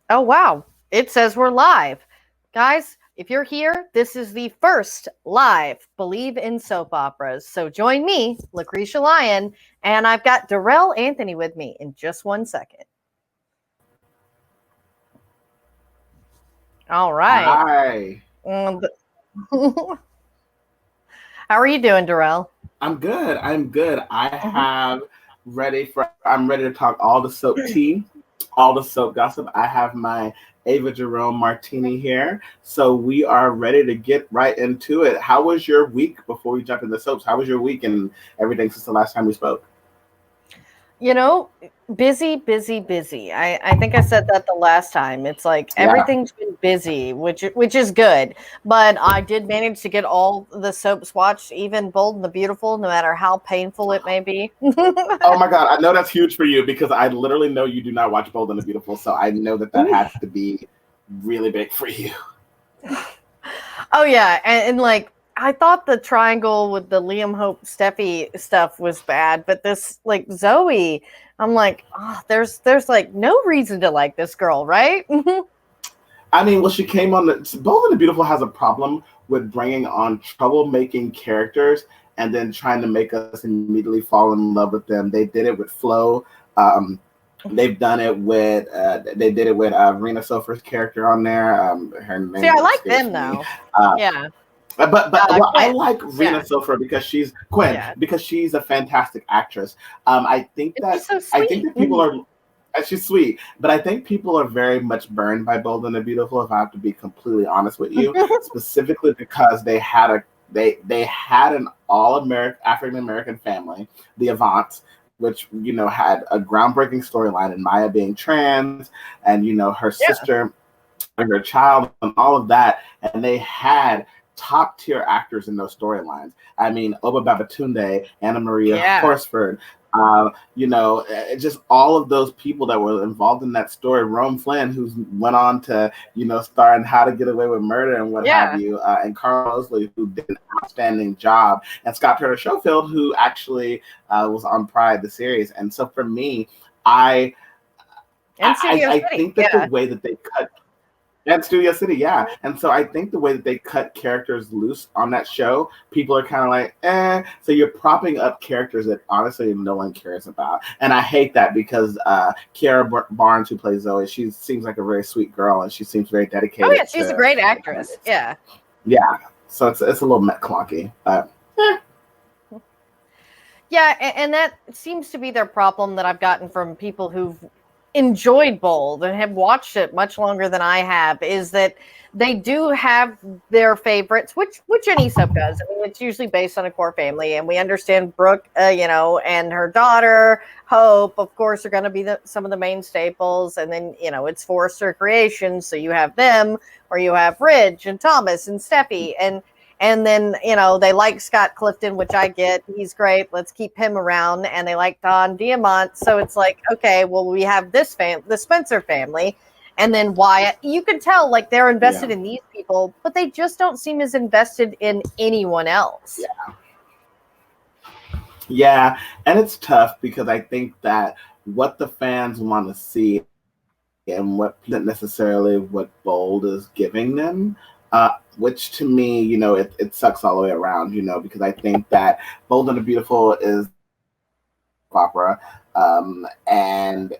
Oh, wow. It says we're live. Guys, if you're here, this is the first live Believe in Soap Operas. So join me, Lacretia Lyon, and I've got Dorell Anthony with me in just 1 second. All right. Hi. Um, How are you doing, Dorell? I'm good. I'm good. Mhm. I'm ready to talk all the soap tea, all the soap gossip. I have my Ava Jerome Martini here. So we are ready to get right into it. How was your week before we jump into soaps? How was your week and everything since the last time we spoke? You know, busy, busy, busy. I think I said that the last time. It's like Yeah. everything's been busy, which is good. But I did manage to get all the soaps watched, even Bold and the Beautiful, no matter how painful it may be. Oh my God. I know that's huge for you because I literally know you do not watch Bold and the Beautiful. So I know that that had to be really big for you. Oh yeah, and like I thought the triangle with the Liam Hope Steffi stuff was bad, but this like Zoe, I'm like, oh, there's like no reason to like this girl, right? I mean, well, she came on the Bold and the Beautiful has a problem with bringing on troublemaking characters and then trying to make us immediately fall in love with them. They did it with Flo. Um, they've done it with they did it with Rena Sofer's character on there. Her See, I name like escapes them me. though. Uh, Yeah, but well, I Quinn. like Rena Yeah, Sofer because she's Quinn yeah, because she's a fantastic actress. I think and she's that so I think sweet. that people are she's sweet, but I think people are very much burned by Bold and the Beautiful. If I have to be completely honest with you, specifically because they had an all American African American family, the Avants, which had a groundbreaking storyline in Maya being trans, and her Yeah, sister and her child and all of that, and they had top tier actors in those storylines. I mean, Oba Babatunde, Anna Maria yeah, Horsford, just all of those people that were involved in that story. Rome Flynn, who went on to, star in How to Get Away with Murder and what have yeah. you, and Carl Mosley, who did an outstanding job, and Scott Turner Schofield, who actually was on Pride, the series. And so for me, I And Studio I City. think that the Yeah, way that they cut and Studio City, yeah. And so I think the way that they cut characters loose on that show, people are kind of like, eh. So you're propping up characters that honestly no one cares about. And I hate that because Kiara Barnes, who plays Zoe, she seems like a very sweet girl and she seems very oh dedicated yeah, she's a to great the actress. candidates. Yeah. Yeah. So it's a little clunky. But Yeah, and that seems to be their problem that I've gotten from people who've enjoyed Bold and have watched it much longer than I have is that they do have their favorites, which any soap does. I mean, it's usually based on a core family, and we understand Brooke, and her daughter Hope, of course, are going to be some of the main staples, and then it's forced recreation, so you have them, or you have Ridge and Thomas and Steffi, and then, they like Scott Clifton, which I get. He's great. Let's keep him around. And they like Don Diamont. So it's like, okay, well, we have the Spencer family. And then Wyatt. You can tell, like, they're invested yeah. in these people, but they just don't seem as invested in anyone else. Yeah. Yeah. And it's tough because I think that what the fans want to see and what isn't necessarily what Bold is giving them. Which to me, it sucks all the way around, because I think that Bold and the Beautiful is opera, and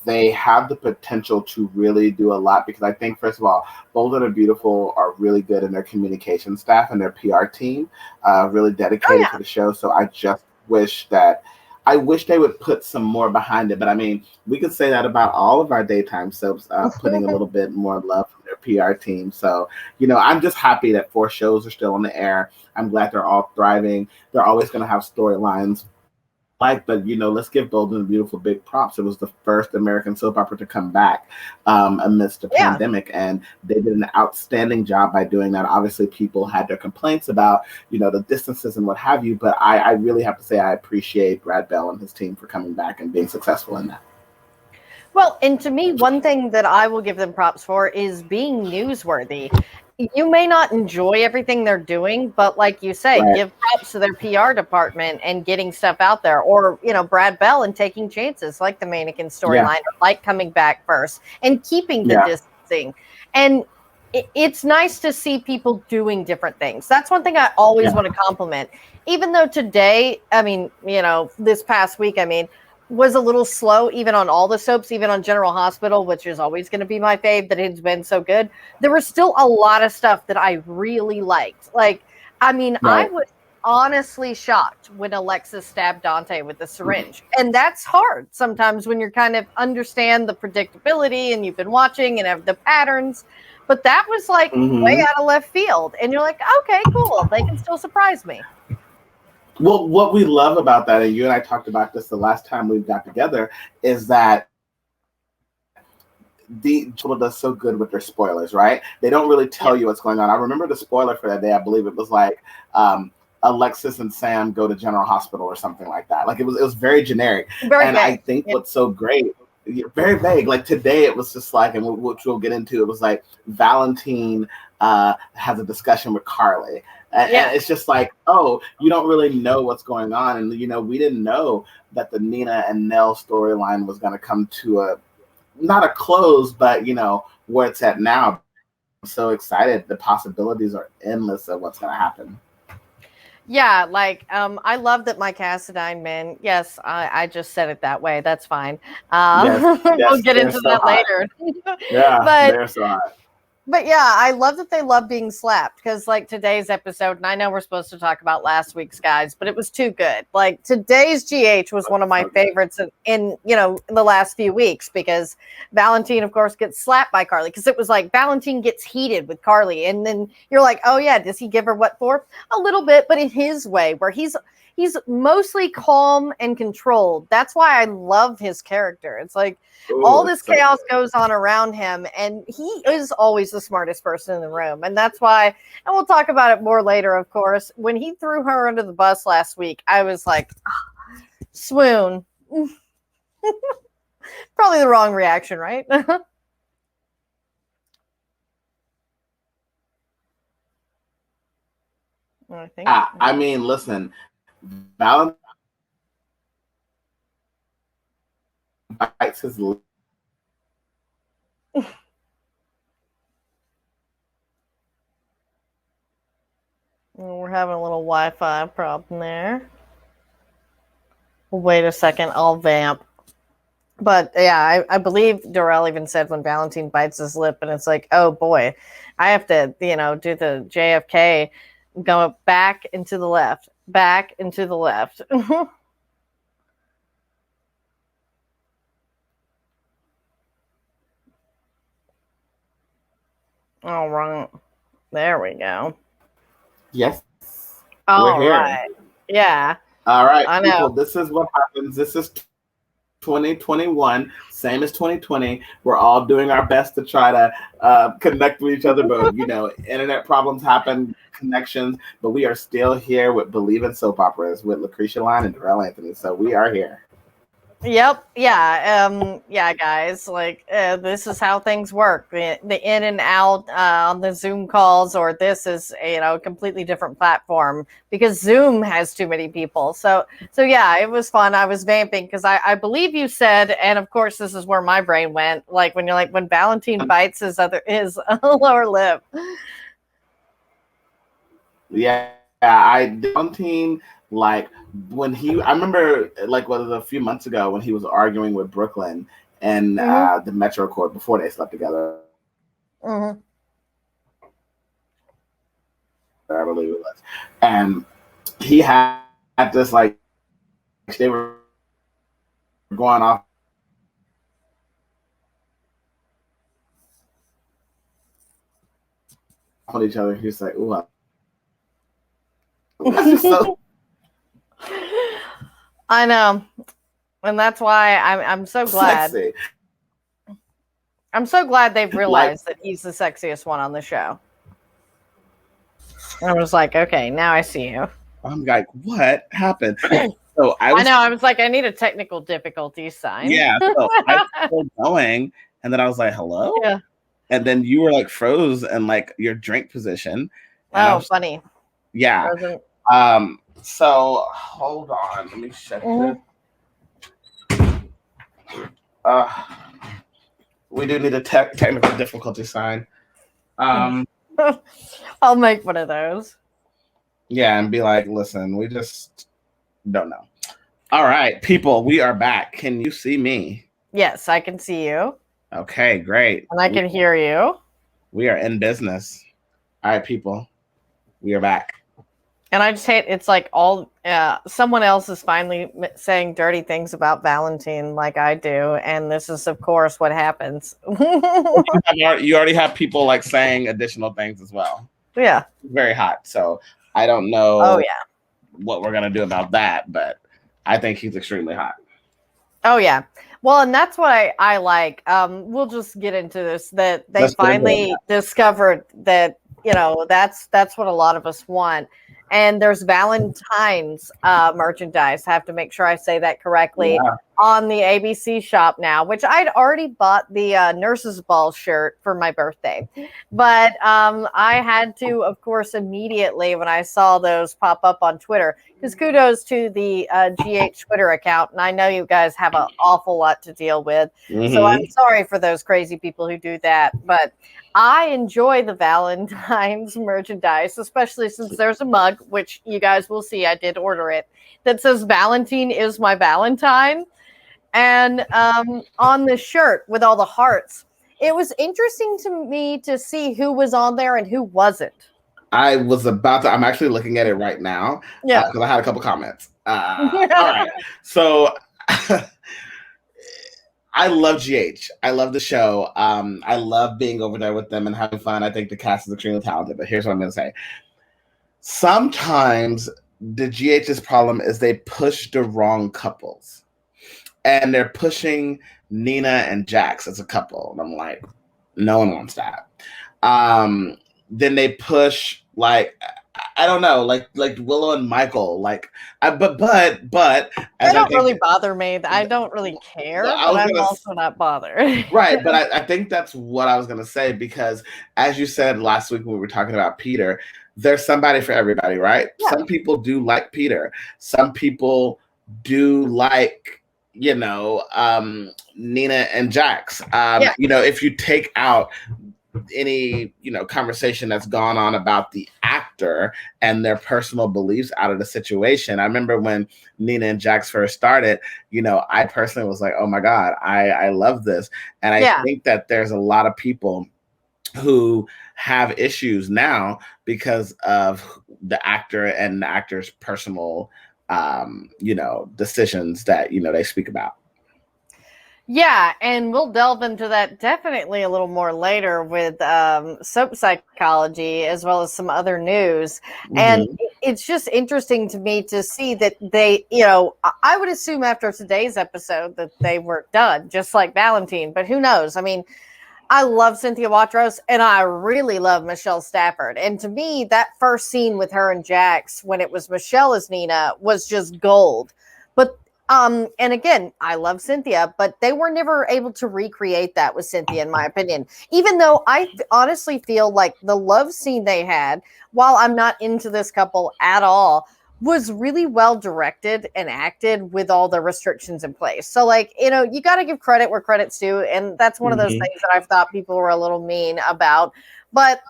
they have the potential to really do a lot because I think, first of all, Bold and the Beautiful are really good in their communication staff and their PR team, really Oh, dedicated to yeah. the show. So I just wish that I wish they would put some more behind it. But I mean, we could say that about all of our daytime soaps, putting a little bit more love from their PR team. So, I'm just happy that 4 shows are still on the air. I'm glad they're all thriving. They're always going to have storylines but let's give Bold and the Beautiful big props. It was the first American soap opera to come back amidst a Yeah. pandemic, and they did an outstanding job by doing that. Obviously, people had their complaints about the distances and what have you, but I really have to say I appreciate Brad Bell and his team for coming back and being successful in that. Well, and to me, one thing that I will give them props for is being newsworthy. you may not enjoy everything they're doing, but like you say, Right. give props to their PR department and getting stuff out there, or Brad Bell and taking chances, like the mannequin storyline, or like coming back first and keeping the distancing. And it's nice to see people doing different things. That's one thing I always want to compliment. Even though today, I mean, this past week, I mean, was a little slow, even on all the soaps, even on General Hospital, which is always going to be my fave, that it's been so good. There was still a lot of stuff that I really liked. Like, I mean, I was honestly shocked when Alexis stabbed Dante with the syringe. And that's hard sometimes when you're kind of understand the predictability and you've been watching and have the patterns. But that was like way out of left field. And you're like, okay, cool. They can still surprise me. Well, what we love about that, and you and I talked about this the last time we got together, is that the show does so good with their spoilers, right? They don't really tell you what's going on. I remember the spoiler for that day. I believe it was like Alexis and Sam go to General Hospital or something like that. Like it was very generic. Very vague. I think what's so great, very vague. Like today, it was just like, and which we'll get into. It was like Valentine has a discussion with Carly. And it's just like, oh, you don't really know what's going on. And, we didn't know that the Nina and Nell storyline was going to come to not a close, but, where it's at now. I'm so excited. The possibilities are endless of what's going to happen. Yeah, like, I love that Mike Cassadine, man. Yes, I just said it that way. That's fine. We'll get into that later. They're so hot. But yeah, I love that they love being slapped, because like today's episode, and I know we're supposed to talk about last week's guys, but it was too good. Like today's GH was one of my favorites in the last few weeks, because Valentine, of course, gets slapped by Carly, because it was like Valentine gets heated with Carly, and then you're like, oh yeah, does he give her what for? A little bit, but in his way, where he's mostly calm and controlled. That's why I love his character. It's like all this chaos goes on around him, and he is always the smartest person in the room. And that's why, and we'll talk about it more later, of course, when he threw her under the bus last week, I was like, swoon. Probably the wrong reaction, right? I mean, listen, Valentine bites his lip. We're having a little Wi-Fi problem there. Wait a second, I'll vamp. But yeah, I believe Dorell even said when Valentine bites his lip, and it's like, oh boy, I have to, do the JFK, go back and to the left, back and to the left. All right. There we go. Yes. All right. Yeah. All right, I know. people, this is what happens. This is 2021, same as 2020. We're all doing our best to try to connect with each other, but internet problems happen, connections, but we are still here with Believe in Soap Operas with Lacretia Lyon and Dorell Anthony. So we are here. Yep. Yeah. Yeah, guys. Like, this is how things work. The in and out on the Zoom calls, or this is a completely different platform, because Zoom has too many people. So yeah, it was fun. I was vamping because I believe you said, and of course this is where my brain went. Like when you're like, when Valentine bites his lower lip. Yeah. Valentine. Like when I remember like what was a few months ago when he was arguing with Brooklyn and the Metro Court before they slept together. I believe it was. And he had this like they were going off on each other. He was like, ooh, that's just so I know, and that's why I'm so glad. Sexy. I'm so glad they've realized that he's the sexiest one on the show. I was like, okay, now I see you. I'm like, what happened? So I was like, I need a technical difficulty sign. Yeah, so I was still going, and then I was like, hello? Yeah. and then you were like froze in like your drink position. And I Oh, was, funny. yeah. Frozen. So hold on, let me check Mhm. this. We do need a technical difficulty sign. I'll make one of those. Yeah, and be like, listen, we just don't know. All right, people, we are back. Can you see me? Yes, I can see you. Okay, great. And I can hear you. We are in business. All right, people, we are back. And I just hate it's like all someone else is finally saying dirty things about Valentine like I do, and this is of course what happens. You already have people like saying additional things as well. Yeah, very hot. So I don't know. Oh yeah, what we're gonna do about that, but I think he's extremely hot. Oh yeah. Well, and that's what I like. We'll just get into this that they Let's finally discovered that, that's what a lot of us want. And there's Valentine's merchandise. I have to make sure I say that correctly. Yeah. On the ABC shop now, which I'd already bought the nurse's ball shirt for my birthday. But I had to, of course, immediately when I saw those pop up on Twitter, because kudos to the GH Twitter account. And I know you guys have an awful lot to deal with. Mm-hmm. So I'm sorry for those crazy people who do that. But I enjoy the Valentine's merchandise, especially since there's a mug, which you guys will see. I did order it, that says Valentine is my Valentine. And on the shirt with all the hearts, it was interesting to me to see who was on there and who wasn't. I was about to. I'm actually looking at it right now. Yeah, because I had a couple comments. All right, so I love GH. I love the show. I love being over there with them and having fun. I think the cast is extremely talented. But here's what I'm going to say: sometimes the GH's problem is they push the wrong couples. And they're pushing Nina and Jax as a couple. And I'm like, no one wants that. Then they push like I don't know, like Willow and Michael. But they don't really bother me. I don't really care, but I'm also not bothered. Right, but I think that's what I was gonna say, because as you said last week when we were talking about Peter, there's somebody for everybody, right? Yeah. Some people do like Peter. Some people do like Nina and Jax. If you take out any conversation that's gone on about the actor and their personal beliefs out of the situation. I remember when Nina and Jax first started, I personally was like, oh my God, I love this. And I think that there's a lot of people who have issues now because of the actor and the actor's personal decisions that they speak about. Yeah, and we'll delve into that definitely a little more later with soap psychology as well as some other news. Mm-hmm. And it's just interesting to me to see that they, I would assume after today's episode that they were done, just like Valentine, but who knows? I mean, I love Cynthia Watros and I really love Michelle Stafford. And to me, that first scene with her and Jax when it was Michelle as Nina was just gold. But and again, I love Cynthia, but they were never able to recreate that with Cynthia, in my opinion. Even though I honestly feel like the love scene they had, while I'm not into this couple at all, was really well directed and acted with all the restrictions in place. So you got to give credit where credit's due. And that's one of those things that I've thought people were a little mean about. But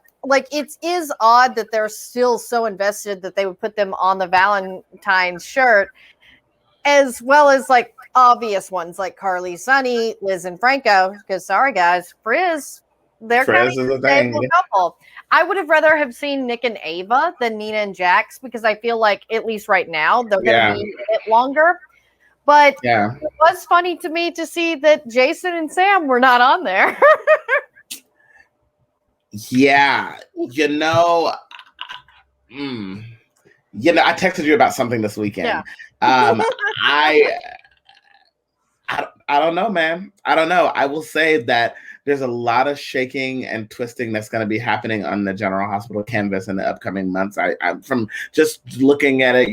it is odd that they're still so invested that they would put them on the Valentine's shirt, as well as obvious ones like Carly, Sunny, Liz, and Franco. Because sorry guys, Frizz, they're kind of a stable couple. I would have rather have seen Nick and Ava than Nina and Jax, because I feel like at least right now they're going to be a bit longer. But it was funny to me to see that Jason and Sam were not on there. Yeah, I texted you about something this weekend. Yeah. I don't know, man. I don't know. I will say that there's a lot of shaking and twisting that's going to be happening on the General Hospital canvas in the upcoming months. I'm from just looking at it,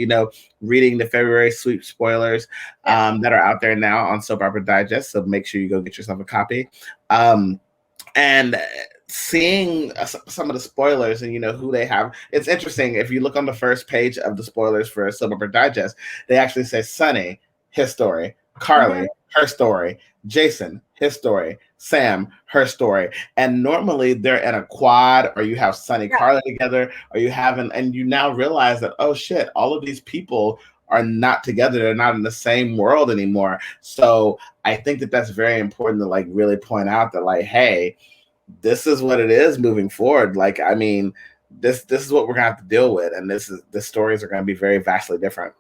reading the February sweep spoilers that are out there now on Soap Opera Digest. So make sure you go get yourself a copy. And seeing some of the spoilers and who they have, it's interesting. If you look on the first page of the spoilers for Silver Digest, they actually say Sunny, his story, Carly, her story, Jason, his story, Sam, her story. And normally they're in a quad, or you have Sunny, Carly together, or you haven't, and you now realize that, oh shit, all of these people are not together. They're not in the same world anymore. So I think that that's very important to like really point out that, like, hey, this is what it is moving forward. Like, I mean, this is what we're gonna have to deal with, and the stories are gonna be very vastly different.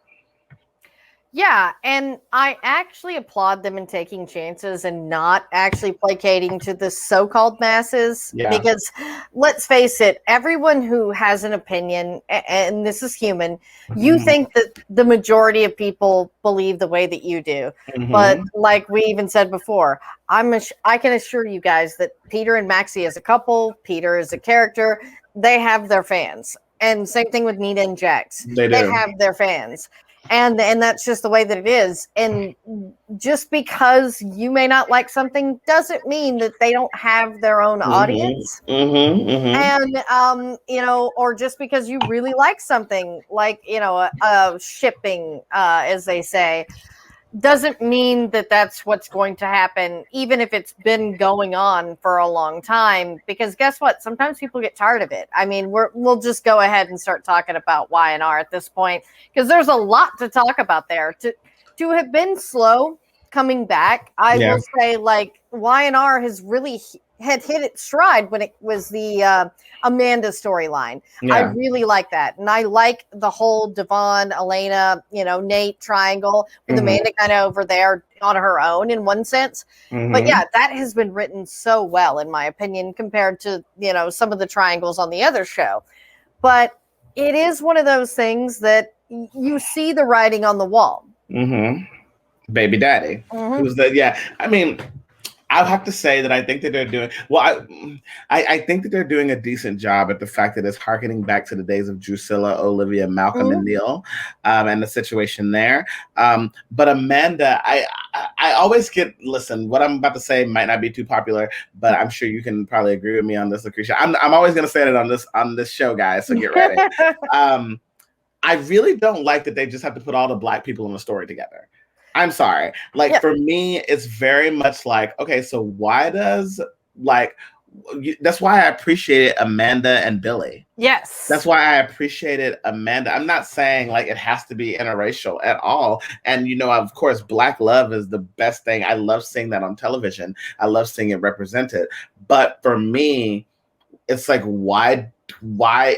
Yeah, and I actually applaud them in taking chances and not actually placating to the so-called masses. Yeah. Because let's face it, everyone who has an opinion, and this is human, you think that the majority of people believe the way that you do. But like we even said before, I can assure you guys that Peter and Maxie as a couple, Peter as a character, they have their fans. And same thing with Nina and Jax. They have their fans. And that's just the way that it is. And just because you may not like something doesn't mean that they don't have their own audience. And, or just because you really like something, like, shipping, as they say, doesn't mean that that's what's going to happen, even if it's been going on for a long time. Because guess what? Sometimes people get tired of it. I mean, we'll just go ahead and start talking about Y&R at this point, because there's a lot to talk about there. To have been slow coming back, I will say, like, Y&R has really had hit its stride when it was the Amanda storyline. I really like that. And I like the whole Devon, Elena, Nate triangle with Amanda kind of over there on her own in one sense. But yeah, that has been written so well, in my opinion, compared to, some of the triangles on the other show. But it is one of those things that you see the writing on the wall. Baby daddy. Who's the, I mean, I'll have to say that I think that they're doing well. I think that they're doing a decent job at the fact that it's harkening back to the days of Drusilla, Olivia, Malcolm, and Neil, and the situation there. But Amanda, I always listen. What I'm about to say might not be too popular, but I'm sure you can probably agree with me on this, Lacretia. I'm always going to say it on this show, guys. So get ready. I really don't like that they just have to put all the Black people in the story together. I'm sorry. Like, for me, it's very much like, okay, so why does, like, that's why I appreciated Amanda and Billy. Yes. That's why I appreciated Amanda. I'm not saying, like, it has to be interracial at all. And, of course, Black love is the best thing. I love seeing that on television. I love seeing it represented. But for me, it's like, why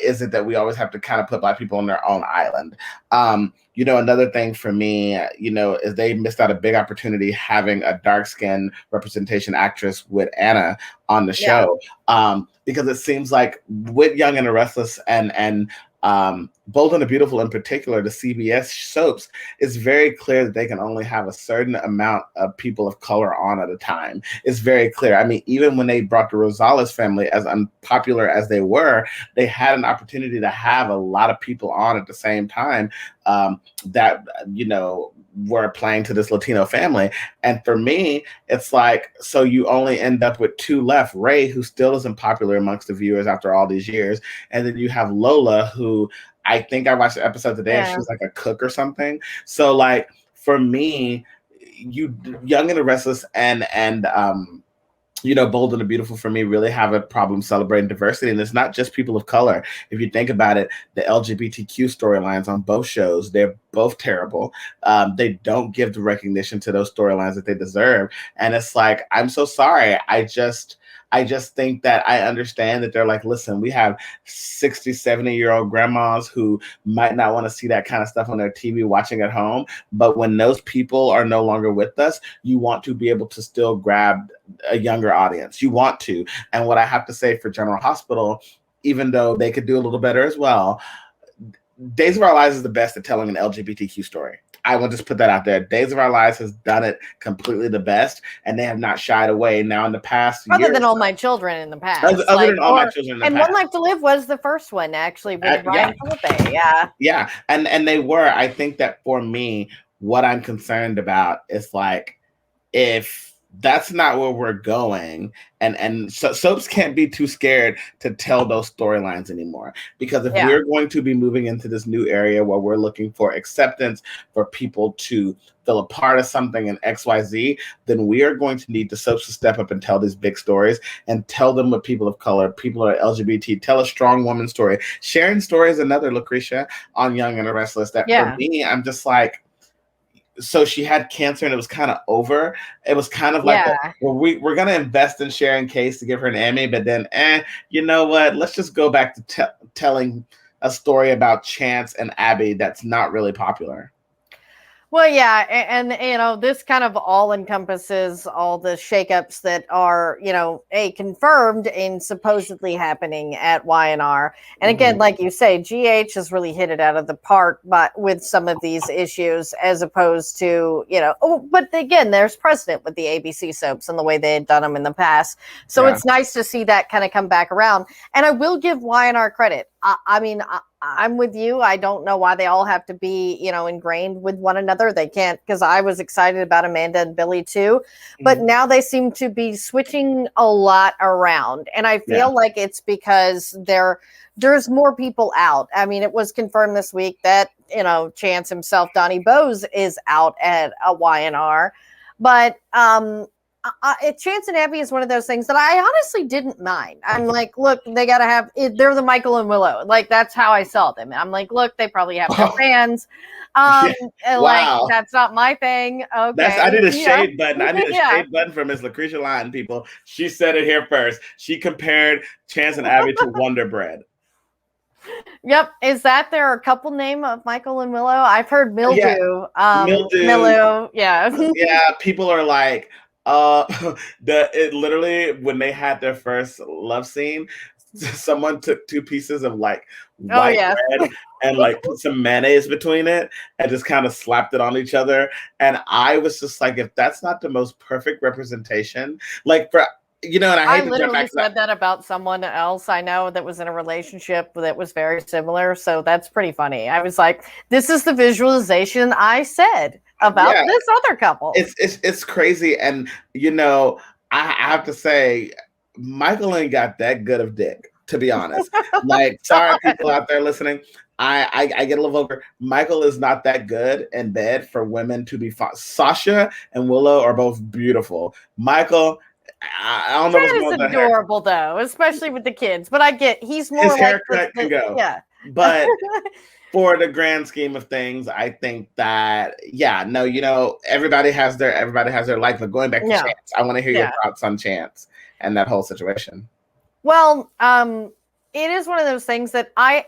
is it that we always have to kind of put Black people on their own island? Another thing for me, is they missed out a big opportunity having a dark-skinned representation actress with Anna on the show. Because it seems like with Young and the Restless and Bold and the Beautiful in particular, the CBS soaps, it's very clear that they can only have a certain amount of people of color on at a time. It's very clear. I mean, even when they brought the Rosales family, as unpopular as they were, they had an opportunity to have a lot of people on at the same time that, were playing to this Latino family. And for me, it's like, so you only end up with two left. Ray, who still isn't popular amongst the viewers after all these years. And then you have Lola, who I think I watched the episode today and she was like a cook or something. So, like, for me, Young and the Restless and Bold and the Beautiful, for me, really have a problem celebrating diversity. And it's not just people of color. If you think about it, the LGBTQ storylines on both shows, they're both terrible. They don't give the recognition to those storylines that they deserve. And it's like, I'm so sorry. I just think that I understand that they're like, listen, we have 60, 70-year-old grandmas who might not want to see that kind of stuff on their TV watching at home. But when those people are no longer with us, you want to be able to still grab a younger audience. You want to. And what I have to say for General Hospital, even though they could do a little better as well, Days of Our Lives is the best at telling an LGBTQ story. I will just put that out there. Days of Our Lives has done it completely the best, and they have not shied away. Now, in the past, other than All My Children in the past, other than All My Children in the past, and One Life to Live was the first one actually with Ryan Phillippe. Yeah, and they were. I think that for me, what I'm concerned about is like if that's not where we're going. And so soaps can't be too scared to tell those storylines anymore, because if Yeah. we're going to be moving into this new area where we're looking for acceptance, for people to feel a part of something in XYZ, then we are going to need the soaps to step up and tell these big stories, and tell them with people of color, people who are LGBT, tell a strong woman story. Sharing story is another, Lacretia, on Young and the Restless, that for me, I'm just like, so she had cancer and it was kind of over. It was kind of like, Yeah. well, we're going to invest in Sharon Case to give her an Emmy, but then, you know what? Let's just go back to telling a story about Chance and Abby that's not really popular. Well, yeah, and this kind of all encompasses all the shakeups that are, confirmed and supposedly happening at YNR. And again, like you say, GH has really hit it out of the park, but with some of these issues, as opposed to, but again, there's precedent with the ABC soaps and the way they had done them in the past. So it's nice to see that kind of come back around. And I will give YNR credit. I mean, I'm with you. I don't know why they all have to be, ingrained with one another. They can't, because I was excited about Amanda and Billy too. But now they seem to be switching a lot around. And I feel like it's because there's more people out. I mean, it was confirmed this week that, Chance himself, Donnie Bose, is out at a YNR. But Chance and Abby is one of those things that I honestly didn't mind. I'm like, look, they got to have it. They're the Michael and Willow. Like, that's how I saw them. I'm like, look, they probably have their fans. Wow. Like, that's not my thing. Okay. I did a shade button. I did a shade button for Miss Lacretia Lyon, people. She said it here first. She compared Chance and Abby to Wonder Bread. Yep. Is that their couple name of Michael and Willow? I've heard Mildew. Yeah. Mildew. Yeah. Yeah. People are like, it literally, when they had their first love scene, someone took 2 pieces of like white bread and like put some mayonnaise between it and just kind of slapped it on each other. And I was just like, if that's not the most perfect representation, like for, and I literally said that about someone else I know that was in a relationship that was very similar. So that's pretty funny. I was like, this is the visualization I said about this other couple. It's crazy. And, I have to say, Michael ain't got that good of dick, to be honest. Like, sorry, people out there listening. I get a little vulgar. Michael is not that good in bed for women to be Sasha and Willow are both beautiful. Michael, I don't know what's going on. Adorable though, especially with the kids. But I get he's more his like haircut can go. Yeah. But for the grand scheme of things, I think that everybody has their life. But going back to Chance, I want to hear your thoughts on Chance and that whole situation. Well, it is one of those things that I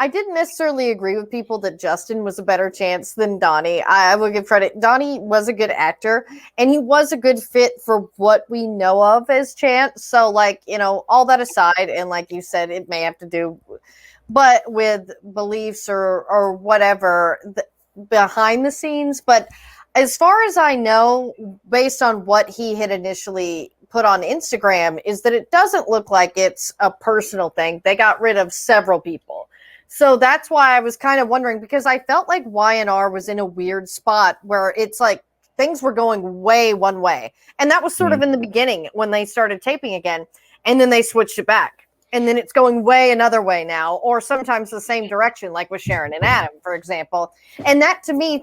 didn't necessarily agree with people that Justin was a better Chance than Donnie. I will give credit. Donnie was a good actor, and he was a good fit for what we know of as Chance. So, all that aside, and like you said, it may have to do, but with beliefs or whatever behind the scenes. But as far as I know, based on what he had initially put on Instagram, is that it doesn't look like it's a personal thing. They got rid of several people. So that's why I was kind of wondering, because I felt like YNR was in a weird spot where it's like things were going way one way. And that was sort of in the beginning when they started taping again. And then they switched it back. And then it's going way another way now, or sometimes the same direction, like with Sharon and Adam, for example. And that to me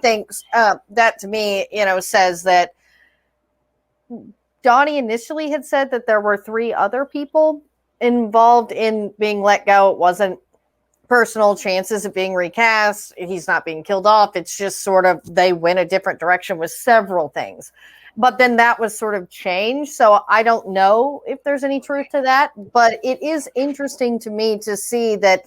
says that Donnie initially had said that there were 3 other people involved in being let go. It wasn't personal chances of being recast. He's not being killed off. It's just sort of they went a different direction with several things. But then that was sort of changed. So I don't know if there's any truth to that. But it is interesting to me to see that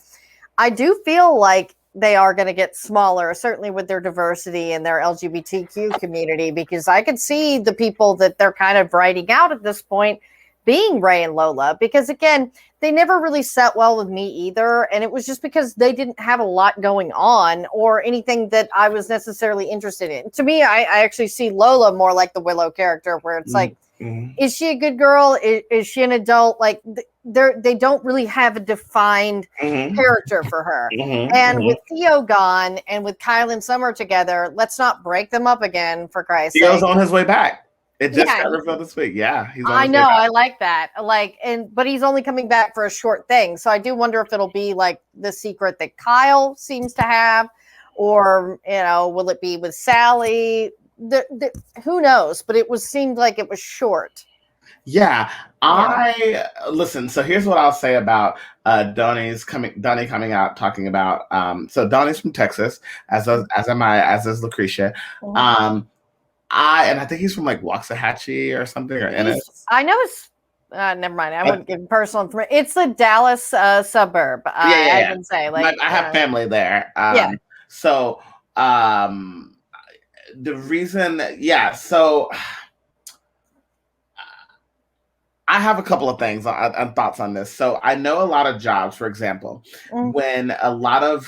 I do feel like they are going to get smaller, certainly with their diversity and their LGBTQ community, because I could see the people that they're kind of writing out at this point being Ray and Lola, because again, they never really sat well with me either. And it was just because they didn't have a lot going on or anything that I was necessarily interested in. To me, I actually see Lola more like the Willow character, where it's like, is she a good girl? Is she an adult? Like they don't really have a defined character for her. And with Theo gone and with Kyle and Summer together, let's not break them up again, for Christ's sake. Theo's on his way back. It just got revealed this week. Yeah, he's on I his way know. back. I like that. But he's only coming back for a short thing. So I do wonder if it'll be like the secret that Kyle seems to have, or, will it be with Sally? Who knows? But seemed like it was short. Yeah, listen. So here's what I'll say about Donnie coming out talking about. So Donnie's from Texas, as am I, as is Lacretia. Mhm. I think he's from like Waxahachie or something, or Ennis. I know it's. Never mind. I wouldn't give personal information. It's the Dallas suburb. I can say I have family there. So the reason, so I have a couple of things and thoughts on this. So I know a lot of jobs, for example, when I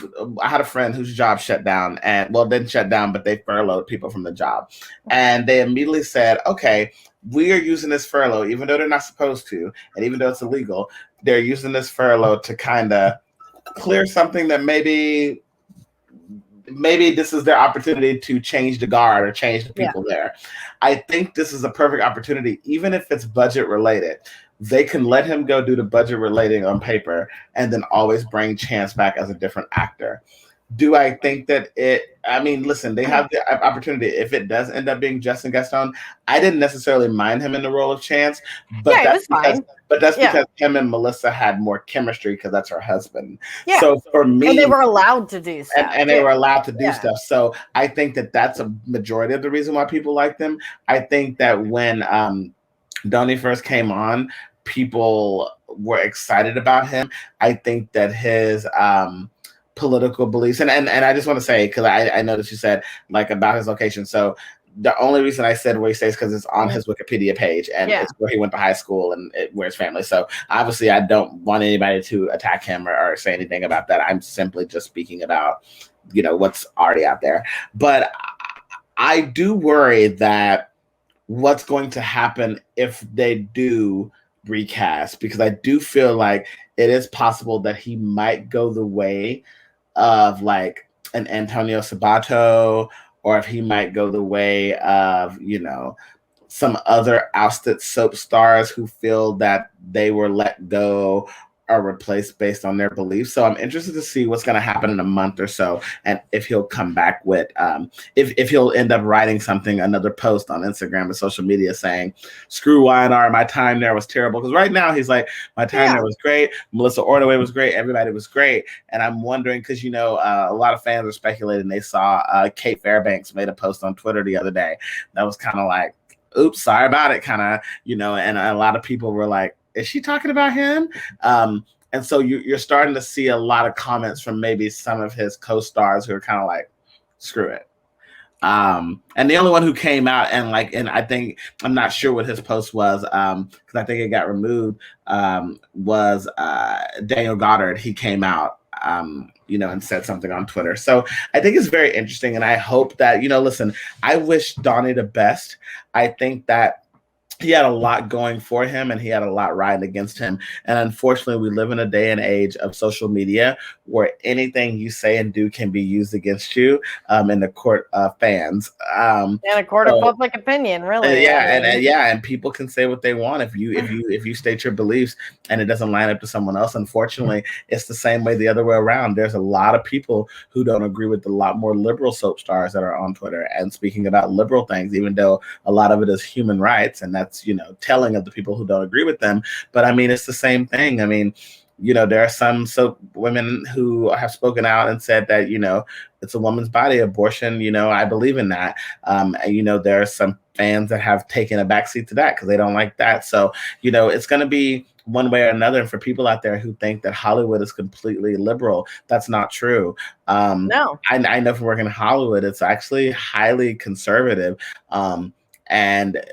had a friend whose job shut down didn't shut down, but they furloughed people from the job. And they immediately said, okay, we are using this furlough, even though they're not supposed to, and even though it's illegal, they're using this furlough to kind of clear something that maybe this is their opportunity to change the guard or change the people there. I think this is a perfect opportunity, even if it's budget related. They can let him go do the budget relating on paper and then always bring Chance back as a different actor. Do I think that listen, they have the opportunity. If it does end up being Justin Gaston, I didn't necessarily mind him in the role of Chance, but that's because him and Melissa had more chemistry because that's her husband. Yeah. So for me, and they were allowed to do stuff. And they were allowed to do stuff. So I think that that's a majority of the reason why people like them. I think that when Donnie first came on, people were excited about him. I think that his political beliefs, and I just want to say, because I noticed you said like about his location. So the only reason I said where he stays because it's on his Wikipedia page and it's where he went to high school and where his family. So obviously I don't want anybody to attack him or say anything about that. I'm simply just speaking about, what's already out there. But I do worry that what's going to happen if they do recast, because I do feel like it is possible that he might go the way of like an Antonio Sabato, or if he might go the way of, some other ousted soap stars who feel that they were let go or replaced based on their beliefs. So I'm interested to see what's going to happen in a month or so, and if he'll come back with, if he'll end up writing something, another post on Instagram or social media saying, "Screw Y&R, my time there was terrible." Because right now he's like, "My time there was great. Melissa Ordway was great. Everybody was great." And I'm wondering because a lot of fans are speculating they saw Kate Fairbanks made a post on Twitter the other day that was kind of like, "Oops, sorry about it," kind of, and a lot of people were like, "Is she talking about him?" And so you're starting to see a lot of comments from maybe some of his co-stars who are kind of like, "Screw it." And the only one who came out and I think, I'm not sure what his post was, because I think it got removed, was Daniel Goddard. He came out, and said something on Twitter. So I think it's very interesting, and I hope that, listen, I wish Donnie the best. I think that he had a lot going for him and he had a lot riding against him. And unfortunately, we live in a day and age of social media where anything you say and do can be used against you in the court of fans. And a court of public opinion, really. And people can say what they want if you state your beliefs and it doesn't line up to someone else. Unfortunately, it's the same way the other way around. There's a lot of people who don't agree with a lot more liberal soap stars that are on Twitter and speaking about liberal things, even though a lot of it is human rights, and that's telling of the people who don't agree with them. But I mean, it's the same thing. I mean, there are some soap women who have spoken out and said that it's a woman's body, abortion. I believe in that. And there are some fans that have taken a backseat to that because they don't like that. So it's going to be one way or another. And for people out there who think that Hollywood is completely liberal, that's not true. No, I know from working in Hollywood, it's actually highly conservative. And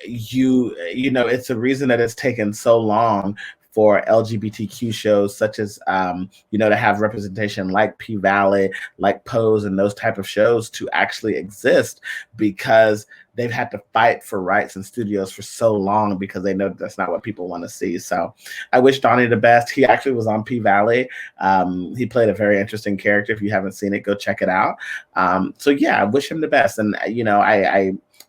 it's a reason that it's taken so long for LGBTQ shows such as to have representation like P-Valley, like Pose, and those type of shows to actually exist, because they've had to fight for rights in studios for so long because they know that's not what people want to see. So I wish Donnie the best. He actually was on P-Valley. He played a very interesting character. If you haven't seen it, go check it out. So yeah, I wish him the best. And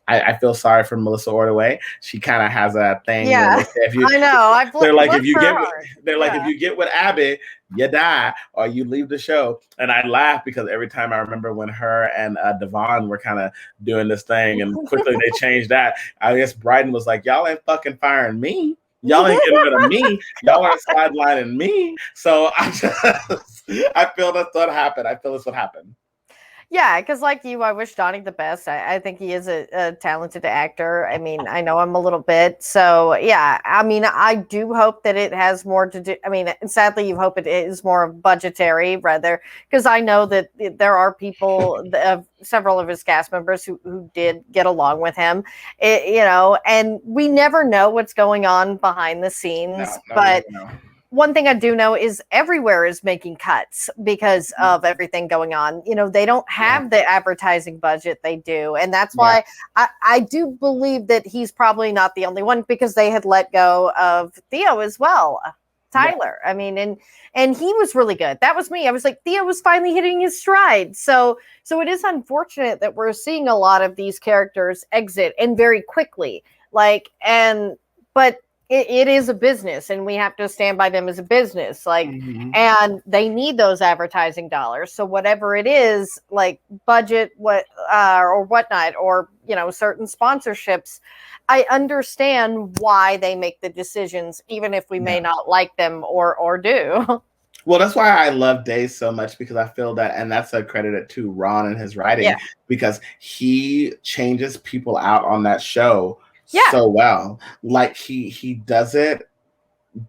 I feel sorry for Melissa Ordway. She kind of has a thing where Yeah, they say if you, I know. they're like if Bless you her get, heart. they're like if you get with Abby, you die or you leave the show. And I laugh because every time I remember when her and Devon were kind of doing this thing, and quickly they changed that. I guess Bryden was like, "Y'all ain't fucking firing me. Y'all ain't getting rid of me. Y'all aren't sidelining me." So I feel that's what happened. I feel that's what happened. Yeah, because like you, I wish Donnie the best. I think he is a talented actor. I mean, I know him a little bit. So, yeah, I mean, I do hope that it has more to do. I mean, sadly, you hope it is more budgetary rather, because I know that there are people, several of his cast members who did get along with him, and we never know what's going on behind the scenes. No, but no. One thing I do know is everywhere is making cuts because of everything going on. They don't have the advertising budget they do. And that's why I do believe that he's probably not the only one, because they had let go of Theo as well. Tyler. I mean, and he was really good. That was me. I was like, Theo was finally hitting his stride. So it is unfortunate that we're seeing a lot of these characters exit, and very quickly. But it is a business, and we have to stand by them as a business. And they need those advertising dollars. So whatever it is, like budget, or whatnot, or certain sponsorships, I understand why they make the decisions, even if we may not like them or do. Well, that's why I love Days so much, because I feel that, and that's a credit to Ron and his writing, because he changes people out on that show so well. Like he does it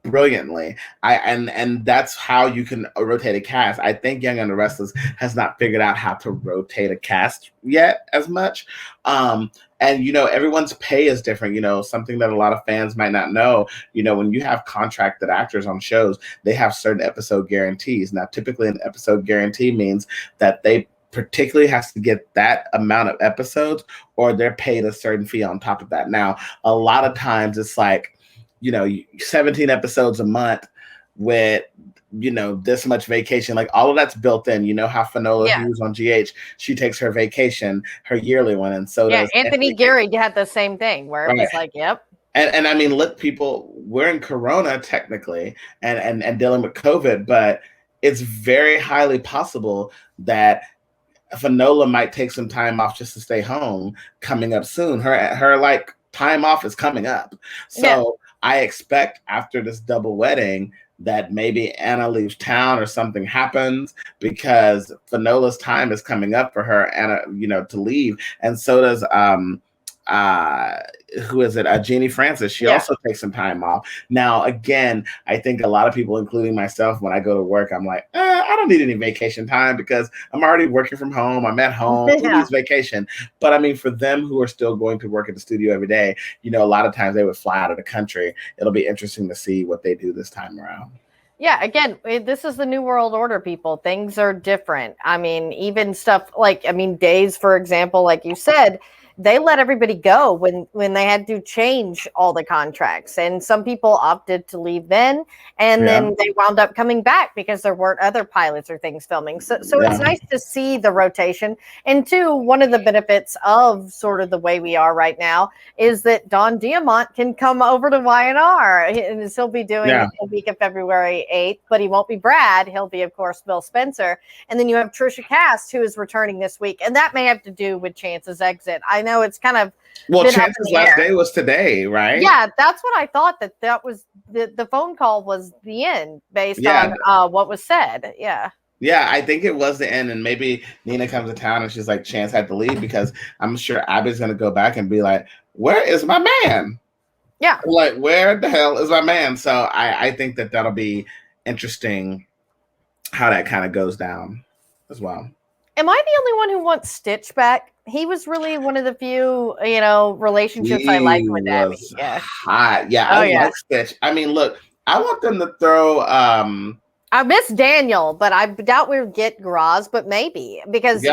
brilliantly. And that's how you can rotate a cast. I think Young and the Restless has not figured out how to rotate a cast yet as much. And everyone's pay is different. Something that a lot of fans might not know. When you have contracted actors on shows, they have certain episode guarantees. Now, typically an episode guarantee means that they particularly has to get that amount of episodes, or they're paid a certain fee on top of that. Now, a lot of times it's like, 17 episodes a month with, this much vacation, like all of that's built in. How Finola, who's on GH, she takes her vacation, her yearly one. And so does Anthony Geary had the same thing where it was like, yep. And I mean, look, people, we're in Corona technically and dealing with COVID, but it's very highly possible that Finola might take some time off just to stay home coming up soon. Her like time off is coming up. So I expect after this double wedding that maybe Anna leaves town or something happens, because Finola's time is coming up for her, Anna, to leave. And so does who is it? Jeannie Francis. She also takes some time off. Now, again, I think a lot of people, including myself, when I go to work, I'm like, I don't need any vacation time because I'm already working from home. I'm at home. Who needs vacation? But I mean, for them who are still going to work at the studio every day, a lot of times they would fly out of the country. It'll be interesting to see what they do this time around. Yeah, again, this is the new world order, people. Things are different. I mean, even stuff like, Days, for example, like you said, they let everybody go when they had to change all the contracts. And some people opted to leave then, and then they wound up coming back because there weren't other pilots or things filming. So it's nice to see the rotation. And two, one of the benefits of sort of the way we are right now is that Don Diamont can come over to Y&R, and he'll be doing the week of February 8th, but he won't be Brad. He'll be, of course, Bill Spencer. And then you have Trisha Cast, who is returning this week. And that may have to do with Chance's exit. I know it's kind of Chance's last day was today, right? Yeah, that's what I thought. That was the phone call was the end based on what was said. Yeah, I think it was the end, and maybe Nina comes to town and she's like, Chance had to leave, because I'm sure Abby's gonna go back and be like, where is my man? Yeah, like, where the hell is my man? So I think that'll be interesting how that kind of goes down as well. Am I the only one who wants Stitch back? He was really one of the few, relationships I liked with Abby. Hot. Yeah, I like Stitch. I mean, look, I want them to throw. I miss Daniel, but I doubt we'll get Graz, but maybe, because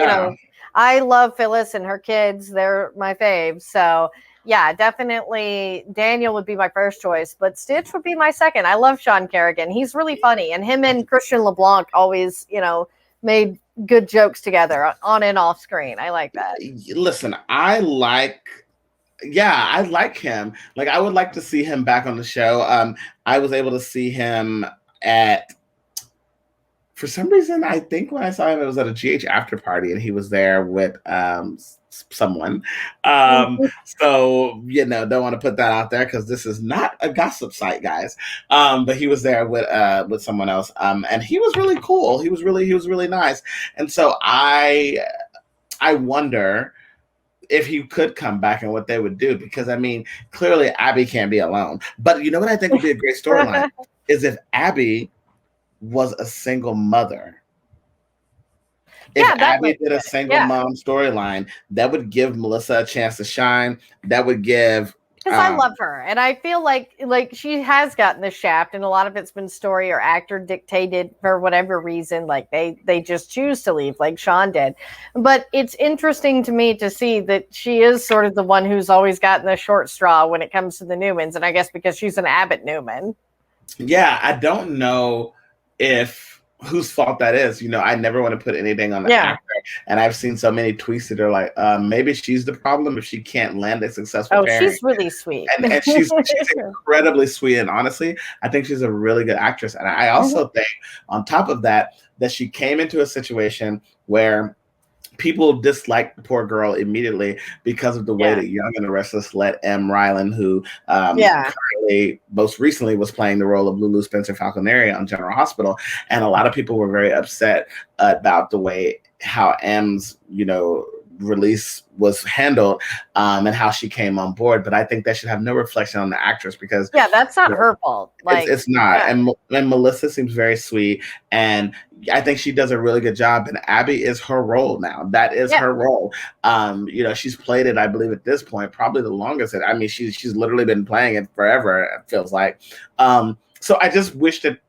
I love Phyllis and her kids. They're my faves. So yeah, definitely Daniel would be my first choice, but Stitch would be my second. I love Sean Kerrigan. He's really funny, and him and Christian LeBlanc always, made good jokes together on and off screen. I like that. Listen, I like Yeah, I like him. Like, I would like to see him back on the show. I was able to see him at, for some reason, I think when I saw him, it was at a GH after party, and he was there with someone. So don't want to put that out there because this is not a gossip site, guys. But he was there with someone else, and he was really cool. He was really nice, and so I wonder if he could come back and what they would do, because I mean, clearly Abby can't be alone. But you know what I think would be a great storyline is if Abby was a single mother. If Yeah, that Abby might did be a it. single Yeah. mom storyline, that would give Melissa a chance to shine. That would give Because I love her, and I feel like she has gotten the shaft, and a lot of it's been story or actor dictated for whatever reason. Like they just choose to leave, like Sean did. But it's interesting to me to see that she is sort of the one who's always gotten the short straw when it comes to the Newmans, and I guess because she's an Abbott Newman. yeah, I don't know if whose fault that is. I never want to put anything on the Yeah. actor, and I've seen so many tweets that are like, maybe she's the problem if she can't land a successful Oh, pairing. she's really sweet. And she's incredibly sweet, and honestly, I think she's a really good actress. And I also think, on top of that, that she came into a situation where people disliked the poor girl immediately because of the way that Young and the Restless let M. Rylan, who currently, most recently, was playing the role of Lulu Spencer Falconeri on General Hospital, and a lot of people were very upset about the way how M's, release was handled, and how she came on board. But I think that should have no reflection on the actress, because that's not her fault. Like, it's not. And Melissa seems very sweet, and I think she does a really good job. And Abby is her role now. That is her role. She's played it, I believe, at this point, probably the longest. I mean, she's literally been playing it forever, it feels like. So I just wish that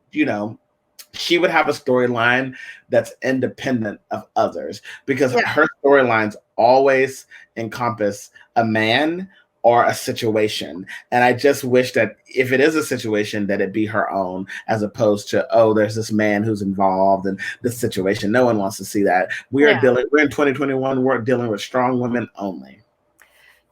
she would have a storyline that's independent of others, because her storylines always encompass a man or a situation. And I just wish that if it is a situation, that it be her own, as opposed to, oh, there's this man who's involved in this situation. No one wants to see that. We're in 2021, we're dealing with strong women only.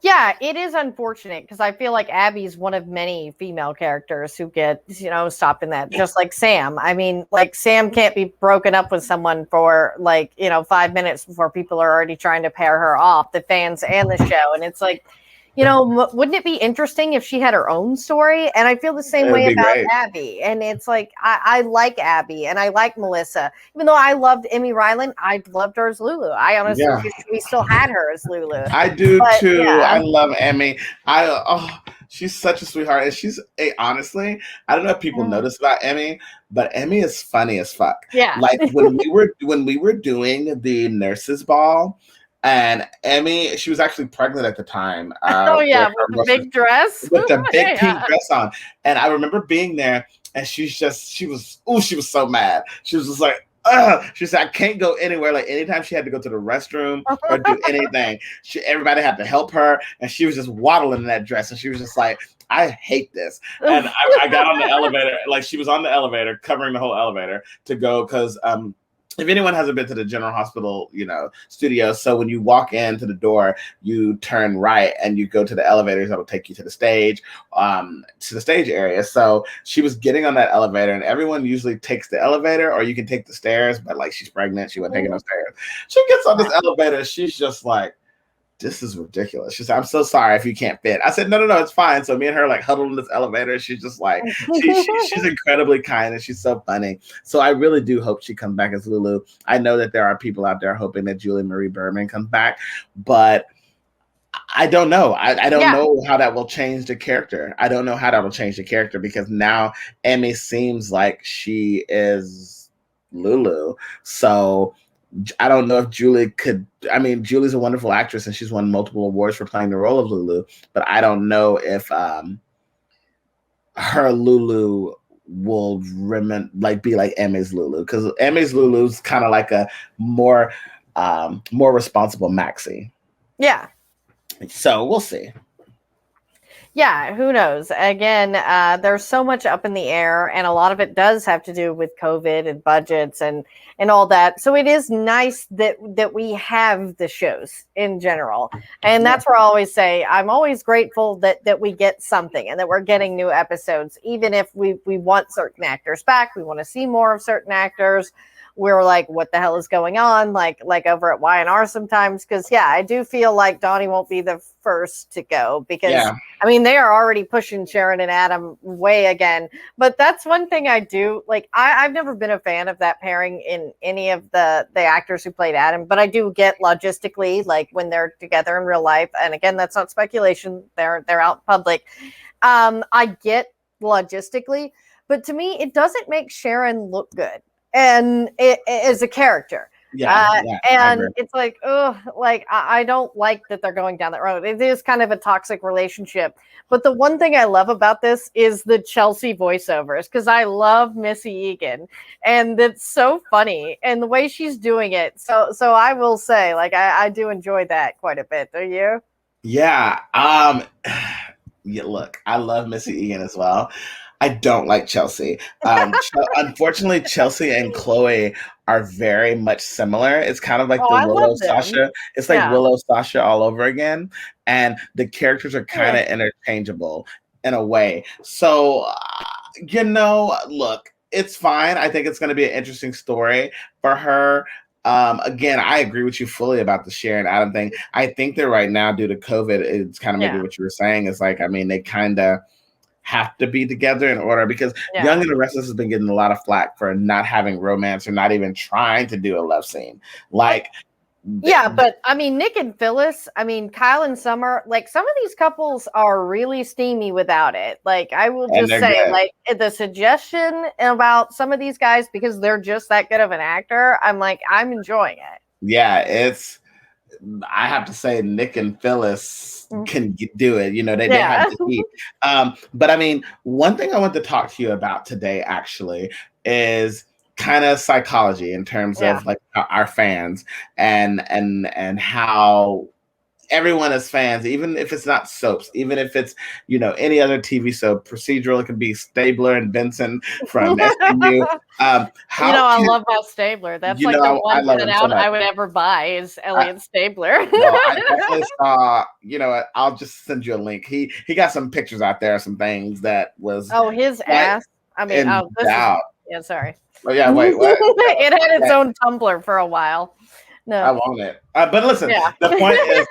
Yeah, it is unfortunate because I feel like Abby's one of many female characters who get, stopped in that. Just like Sam. I mean, like, Sam can't be broken up with someone for 5 minutes before people are already trying to pair her off, the fans and the show. And it's like, wouldn't it be interesting if she had her own story? And I feel the same way about Abby. And it's like, I like Abby and I like Melissa. Even though I loved Emmy Rylan, I loved her as Lulu. I honestly wish we still had her as Lulu. I do too. Yeah. I love Emmy. She's such a sweetheart. And honestly, I don't know if people notice about Emmy, but Emmy is funny as fuck. Yeah. Like when we were doing the nurses ball, and Emmy, she was actually pregnant at the time. With the big dress. With the big pink dress on. And I remember being there, and she was so mad. She was just like, she said, I can't go anywhere. Like, anytime she had to go to the restroom or do anything, everybody had to help her. And she was just waddling in that dress. And she was just like, I hate this. And I got on the elevator. Like, she was on the elevator, covering the whole elevator to go, because if anyone hasn't been to the General Hospital, studio, so when you walk into the door, you turn right and you go to the elevators that will take you to the stage area. So she was getting on that elevator, and everyone usually takes the elevator, or you can take the stairs, but like, she's pregnant, she wasn't taking no stairs. She gets on this elevator, she's just like, this is ridiculous. She said, I'm so sorry if you can't fit. I said, no, it's fine. So me and her like huddled in this elevator. She's just like, she's incredibly kind, and she's so funny. So I really do hope she comes back as Lulu. I know that there are people out there hoping that Julie Marie Berman comes back, but I don't know. I don't know how that will change the character. I don't know how that will change the character, because now Emmy seems like she is Lulu. So I don't know if Julie could. I mean, Julie's a wonderful actress, and she's won multiple awards for playing the role of Lulu. But I don't know if her Lulu will be like Emmy's Lulu, because Emmy's Lulu's kind of like a more responsible Maxie. Yeah. So we'll see. Yeah, who knows? Again, there's so much up in the air, and a lot of it does have to do with COVID and budgets and all that. So it is nice that we have the shows in general, and Yeah. that's where I always say I'm always grateful that we get something and that we're getting new episodes, even if we want certain actors back, we want to see more of certain actors. We're like, what the hell is going on? Like over at YNR sometimes, because yeah, I do feel like Donnie won't be the first to go because Yeah. I mean, they are already pushing Sharon and Adam way again. But that's one thing I do like. I've never been a fan of that pairing in any of the actors who played Adam, but I do get logistically, like when they're together in real life. And again, that's not speculation. They're out in public. I get logistically, but to me, it doesn't make Sharon look good, and it as a character. Yeah. Yeah. I And agree. it's like, oh, like I don't like that they're going down that road. It is kind of a toxic relationship. But the one thing I love about this is the Chelsea voiceovers because I love Missy Egan, and it's so funny and the way she's doing it. So I will say, like, I do enjoy that quite a bit. Do you? Yeah. Yeah, look, I love Missy Egan as well. I don't like Chelsea. Unfortunately, Chelsea and Chloe are very much similar. It's kind of like Oh, the I Willow love them. Sasha. It's like Yeah. Willow Sasha all over again. And the characters are kind Eh. of interchangeable in a way. So, look, it's fine. I think it's going to be an interesting story for her. Again, I agree with you fully about the Sharon Adam thing. I think that right now, due to COVID, it's kind of maybe Yeah. what you were saying is like, I mean, they kind of have to be together in order because Young Yeah. and the Restless has been getting a lot of flack for not having romance or not even trying to do a love scene. Like, Yeah, but I mean, Nick and Phyllis, I mean, Kyle and Summer, like some of these couples are really steamy without it. Like, I will and just they're say, good. like, the suggestion about some of these guys because they're just that good of an actor, I'm like, I'm enjoying it. Yeah, I have to say Nick and Phyllis can do it. They have Yeah. the heat. But I mean, one thing I want to talk to you about today actually is kind of psychology in terms Yeah. of like our fans and how everyone is fans, even if it's not soaps, even if it's any other TV soap procedural. It can be Stabler and Benson from SVU. How I can love Bob Stabler. That's like the I one love him so cutout much. I would ever buy is I, Elliot Stabler. well, I definitely saw. I'll just send you a link. He got some pictures out there, some things that was Oh, his quite ass. I mean, in oh, this is doubt. yeah, sorry. Oh yeah, wait, what? It had its Okay, own Tumblr for a while. I No. want it. But listen, Yeah. the point is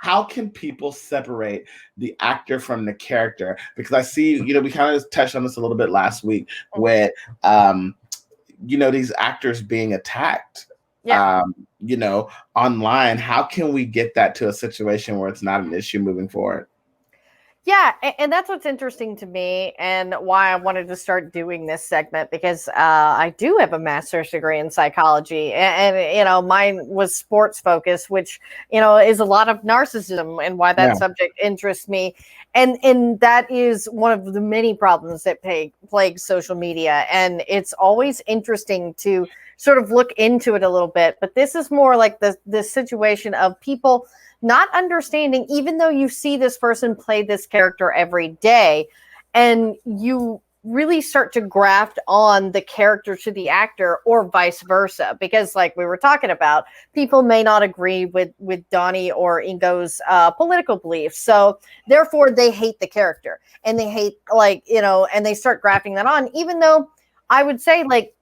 how can people separate the actor from the character? Because I see, we kind of touched on this a little bit last week with, these actors being attacked, Yeah. online. How can we get that to a situation where it's not an issue moving forward? Yeah, and that's what's interesting to me and why I wanted to start doing this segment because I do have a master's degree in psychology and mine was sports focused, which, is a lot of narcissism and why that Yeah. subject interests me. And that is one of the many problems that plague social media. And it's always interesting to sort of look into it a little bit. But this is more like the situation of people not understanding, even though you see this person play this character every day, and you really start to graft on the character to the actor or vice versa. Because like we were talking about, people may not agree with Donnie or Ingo's political beliefs. So therefore they hate the character and they hate and they start grafting that on, even though I would say like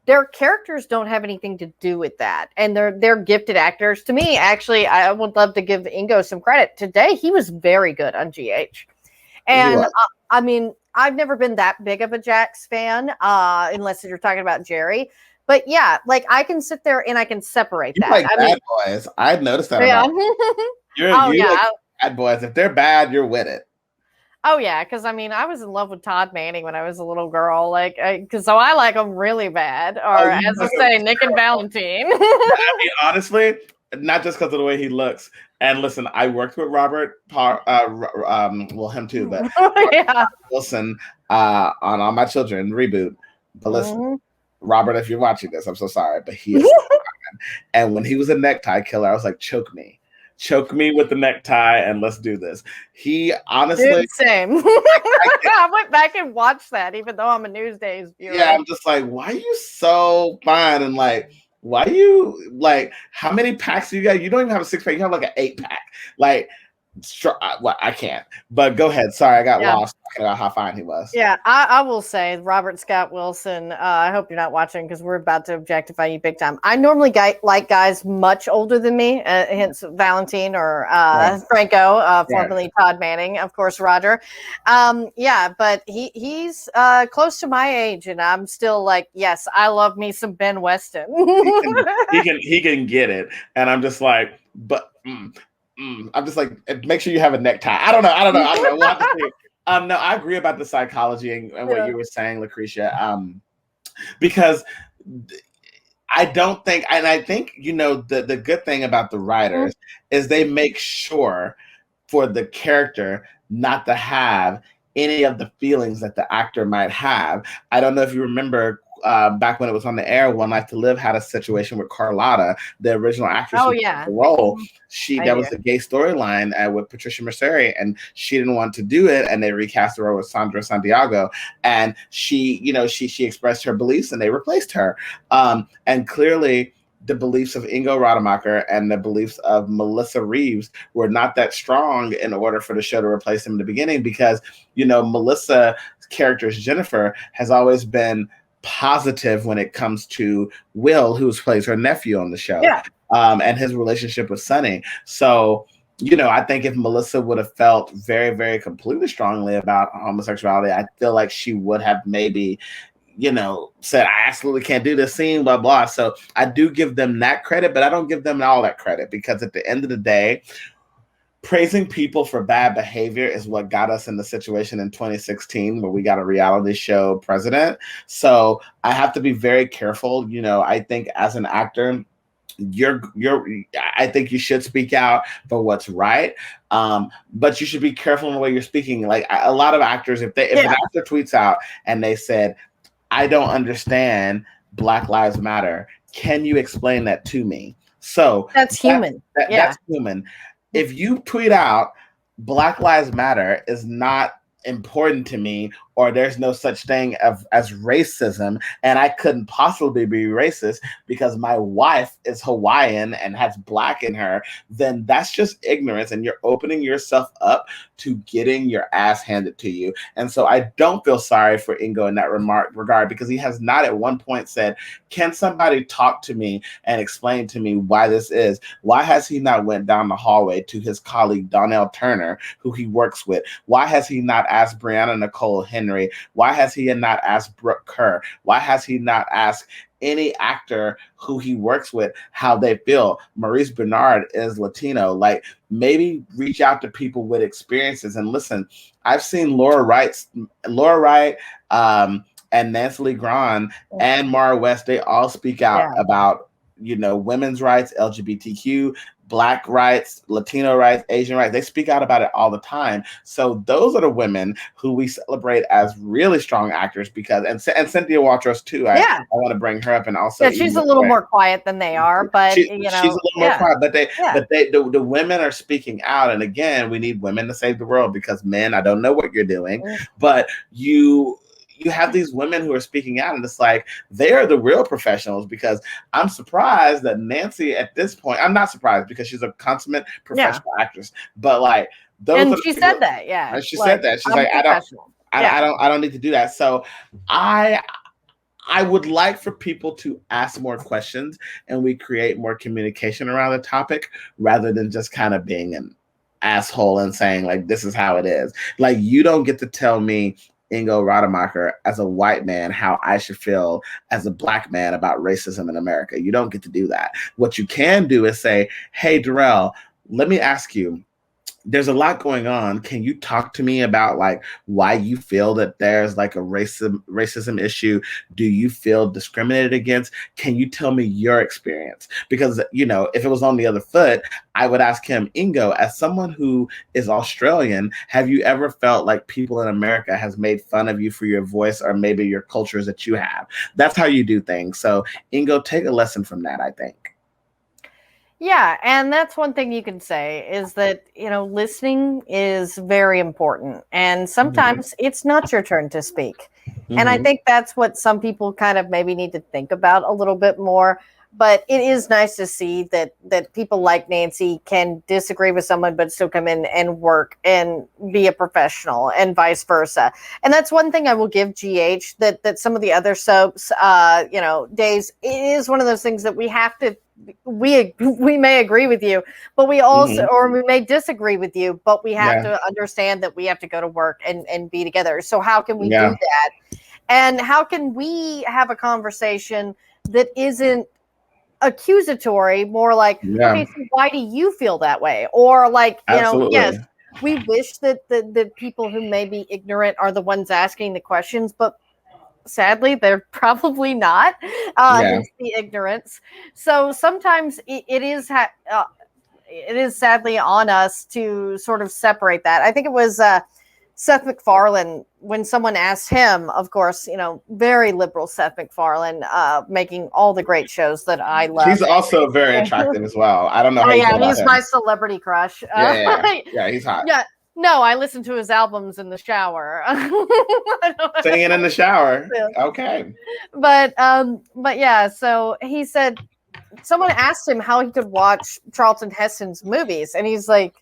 their characters don't have anything to do with that, and they're gifted actors. To me, actually, I would love to give Ingo some credit. Today, he was very good on GH, and I mean, I've never been that big of a Jax fan, unless you're talking about Jerry. But yeah, like I can sit there and I can separate You that. like I bad mean, boys. I've noticed that yeah. about you. Oh You like yeah. bad boys. If they're bad, you're with it. Oh yeah, because I mean, I was in love with Todd Manning when I was a little girl, so I like him really bad. Or as I say, Nick and Valentine. I mean, honestly, not just because of the way he looks. And listen, I worked with Robert, him too, but Yeah. Wilson on All My Children reboot. But listen, Robert, if you're watching this, I'm so sorry, but he is. And when he was a necktie killer, I was like, choke me. choke me with the necktie and let's do this. He honestly, dude, same. I went back and watched that, even though I'm a Newsdays viewer. Yeah, I'm just like, why are you so fine? And like, why you like? How many packs do you got? You don't even have a 6-pack. You have like an 8-pack. Like, well, I can't. But go ahead. Sorry, I got lost talking about how fine he was. Yeah, I will say, Robert Scott Wilson. I hope you're not watching because we're about to objectify you big time. I normally like guys much older than me, hence Valentine or Franco, formerly Todd Manning, of course, Roger. Yeah, but he's close to my age, and I'm still like, yes, I love me some Ben Weston. he can get it, and I'm just like, but. I'm just like, make sure you have a necktie. I don't know. We'll have to see. No, I agree about the psychology and what you were saying, Lacretia. Because I don't think, and I think, the good thing about the writers is they make sure for the character not to have any of the feelings that the actor might have. I don't know if you remember back when it was on the air, One Life to Live had a situation with Carlotta, the original actress who played the role. There was a gay storyline with Patricia Merceri, and she didn't want to do it, and they recast the role with Sandra Santiago, and she expressed her beliefs, and they replaced her. And clearly, the beliefs of Ingo Rademacher and the beliefs of Melissa Reeves were not that strong in order for the show to replace him in the beginning, because Melissa's character, Jennifer, has always been positive when it comes to Will, who plays her nephew on the show, and his relationship with Sonny. So, I think if Melissa would have felt very, very completely strongly about homosexuality, I feel like she would have maybe, said, I absolutely can't do this scene, blah, blah. So I do give them that credit, but I don't give them all that credit, because at the end of the day, praising people for bad behavior is what got us in the situation in 2016 where we got a reality show president. So I have to be very careful. I think as an actor, I think you should speak out for what's right. But you should be careful in the way you're speaking. Like a lot of actors, if an actor tweets out and they said, I don't understand Black Lives Matter, can you explain that to me? So that's human. That's human. If you tweet out Black Lives Matter is not important to me, or there's no such thing as racism, and I couldn't possibly be racist because my wife is Hawaiian and has Black in her, then that's just ignorance, and you're opening yourself up to getting your ass handed to you. And so I don't feel sorry for Ingo in that regard, because he has not at one point said, can somebody talk to me and explain to me why this is? Why has he not went down the hallway to his colleague Donnell Turner, who he works with? Why has he not asked Brianna Nicole Henry? Why has he not asked Brooke Kerr? Why has he not asked any actor who he works with how they feel? Maurice Bernard is Latino. Like, maybe reach out to people with experiences and listen. I've seen Laura Wright, and Nancy Lee Grahn and Mara West. They all speak out about women's rights, LGBTQ, Black rights, Latino rights, Asian rights. They speak out about it all the time. So those are the women who we celebrate as really strong actors, because and Cynthia Watros too. I want to bring her up, and also she's a little more quiet than they are, but she's a little more quiet. But the women are speaking out, and again, we need women to save the world, because men, I don't know what you're doing, but you have these women who are speaking out, and it's like they are the real professionals. Because I'm surprised that Nancy at this point, I'm not surprised because she's a consummate professional actress, but like those, and she said that, and she said that she's like, I don't need to do that. So I would like for people to ask more questions, and we create more communication around the topic, rather than just kind of being an asshole and saying like, this is how it is. Like, you don't get to tell me, Ingo Rademacher, as a white man, how I should feel as a Black man about racism in America. You don't get to do that. What you can do is say, hey, Dorell, let me ask you, there's a lot going on. Can you talk to me about like why you feel that there's like a racism issue? Do you feel discriminated against? Can you tell me your experience? Because, if it was on the other foot, I would ask him, Ingo, as someone who is Australian, have you ever felt like people in America has made fun of you for your voice, or maybe your cultures that you have? That's how you do things. So Ingo, take a lesson from that, I think. Yeah, and that's one thing you can say is that, listening is very important. And Mm-hmm. sometimes it's not your turn to speak. And I Mm-hmm. think that's what some people kind of maybe need to think about a little bit more. But it is nice to see that people like Nancy can disagree with someone but still come in and work and be a professional and vice versa. And that's one thing I will give GH that some of the other soaps days, it is one of those things that we have to we may agree with you, but we also, Mm-hmm. or we may disagree with you, but we have Yeah. to understand that we have to go to work and be together. So how can we do Yeah. that? And how can we have a conversation that isn't accusatory, more like, Yeah. okay, so why do you feel that way? Or like, yes, Absolutely. we wish that people who may be ignorant are the ones asking the questions, but sadly they're probably not, Yeah. hence the ignorance. So sometimes it is sadly on us to sort of separate that. I think it was Seth MacFarlane, when someone asked him, of course, very liberal Seth MacFarlane, making all the great shows that I love. He's also very attractive as well. I don't know Oh how you feel yeah, about he's my him. celebrity crush. Yeah, yeah, yeah. Yeah, he's hot. Yeah, no, I listen to his albums in the shower. Singing in the shower. Okay. But yeah, so he said, someone asked him how he could watch Charlton Heston's movies, and he's like,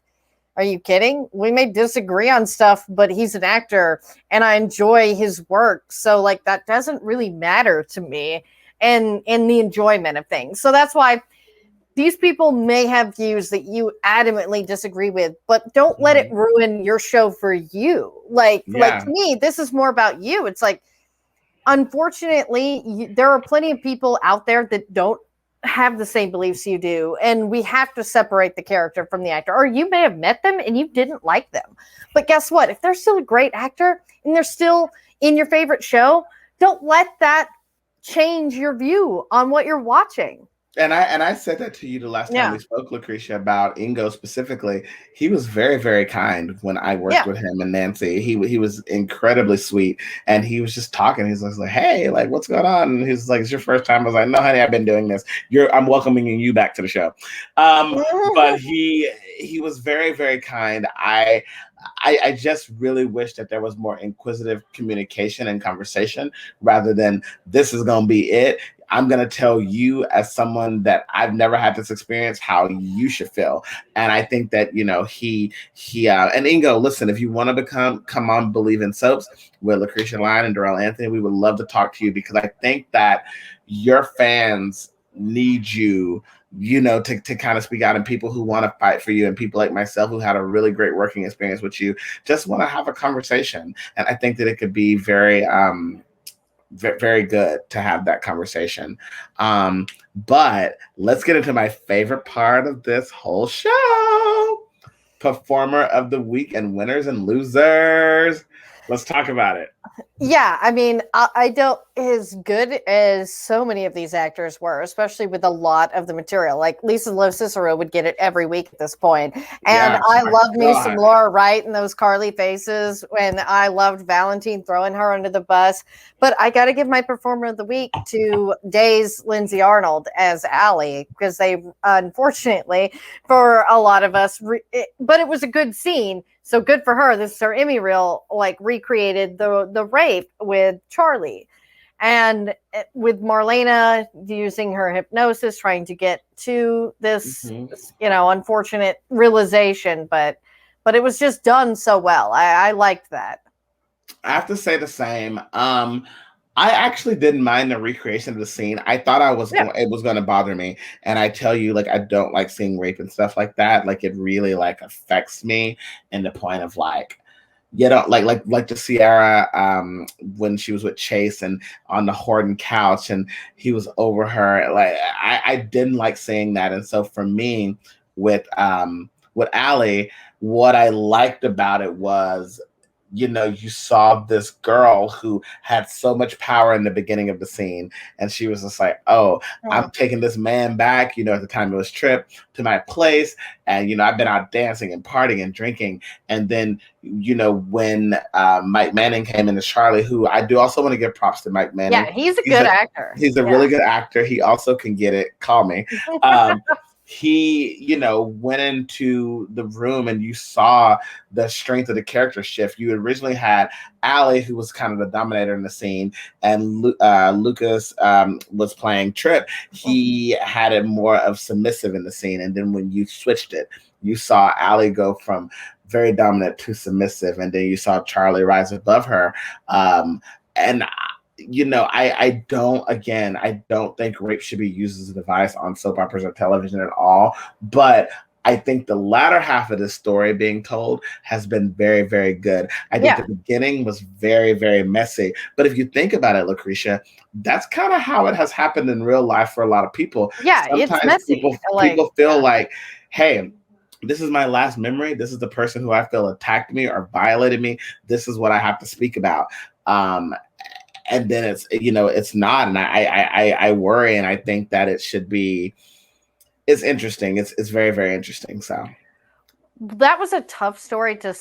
"Are you kidding? We may disagree on stuff, but he's an actor, and I enjoy his work, so like that doesn't really matter to me, and in the enjoyment of things." So that's why these people may have views that you adamantly disagree with, but don't let it Mhm. ruin your show for you. Like Yeah. to me, this is more about you. It's like, unfortunately, there are plenty of people out there that don't have the same beliefs you do, and we have to separate the character from the actor. Or you may have met them and you didn't like them, but guess what? If they're still a great actor and they're still in your favorite show, don't let that change your view on what you're watching. And I said that to you the last time Yeah, we spoke, Lucretia, about Ingo specifically. He was very, very kind when I worked yeah. with him and Nancy. He was incredibly sweet, and he was just talking. He's like, "Hey, like, what's going on?" And he's like, "It's your first time." I was like, "No, honey, I've been doing this. I'm welcoming you back to the show." But he was very, very kind. I just really wish that there was more inquisitive communication and conversation rather than this is going to be it. I'm going to tell you as someone that I've never had this experience how you should feel. And I think that, and Ingo, listen, if you want to come on Believe in Soaps with Lacretia Lyon and Dorell Anthony, we would love to talk to you because I think that your fans need you, to kind of speak out, and people who want to fight for you and people like myself who had a really great working experience with you just want to have a conversation. And I think that it could be very, very good to have that conversation. But let's get into my favorite part of this whole show: performer of the week and winners and losers. Let's talk about it. Yeah, I mean, I don't, as good as so many of these actors were, especially with a lot of the material. Like Lisa Lowe Cicero would get it every week at this point. And Yes, I my loved me some God. Laura Wright and those Carly faces, and I loved Valentine throwing her under the bus. But I got to give my performer of the week to Days Lindsay Arnold as Allie, because they, unfortunately, for a lot of us, but it was a good scene. So good for her. This is her Emmy reel, like recreated the rape with Charlie. And with Marlena using her hypnosis, trying to get to this, Mhm. unfortunate realization, but it was just done so well. I liked that. I have to say the same. I actually didn't mind the recreation of the scene. I thought Yeah. it was going to bother me, and I tell you, like, I don't like seeing rape and stuff like that. Like, it really like affects me in the point of like, like the Sierra when she was with Chase and on the Horton couch and he was over her. Like, I didn't like seeing that, and so for me, with Allie, what I liked about it was, you saw this girl who had so much power in the beginning of the scene. And she was just like, oh, I'm taking this man back, at the time it was Trip, to my place. And, I've been out dancing and partying and drinking. And then, when Mike Manning came in as Charlie, who I do also want to give props to Mike Manning. Yeah, he's a good actor. He's a Yeah. really good actor. He also can get it. Call me. Um, he, went into the room and you saw the strength of the character shift. You originally had Allie, who was kind of the dominator in the scene, and Lucas was playing Trip. He had it more of submissive in the scene. And then when you switched it, you saw Allie go from very dominant to submissive. And then you saw Charlie rise above her. And I don't think rape should be used as a device on soap operas or television at all. But I think the latter half of this story being told has been very, very good. I think the beginning was very, very messy. But if you think about it, Lacretia, that's kind of how it has happened in real life for a lot of people. Yeah, sometimes it's messy. people feel like, hey, this is my last memory. This is the person who I feel attacked me or violated me. This is what I have to speak about. And then it's not, and I worry, and I think that it should be. It's interesting. It's very, very interesting. So that was a tough story to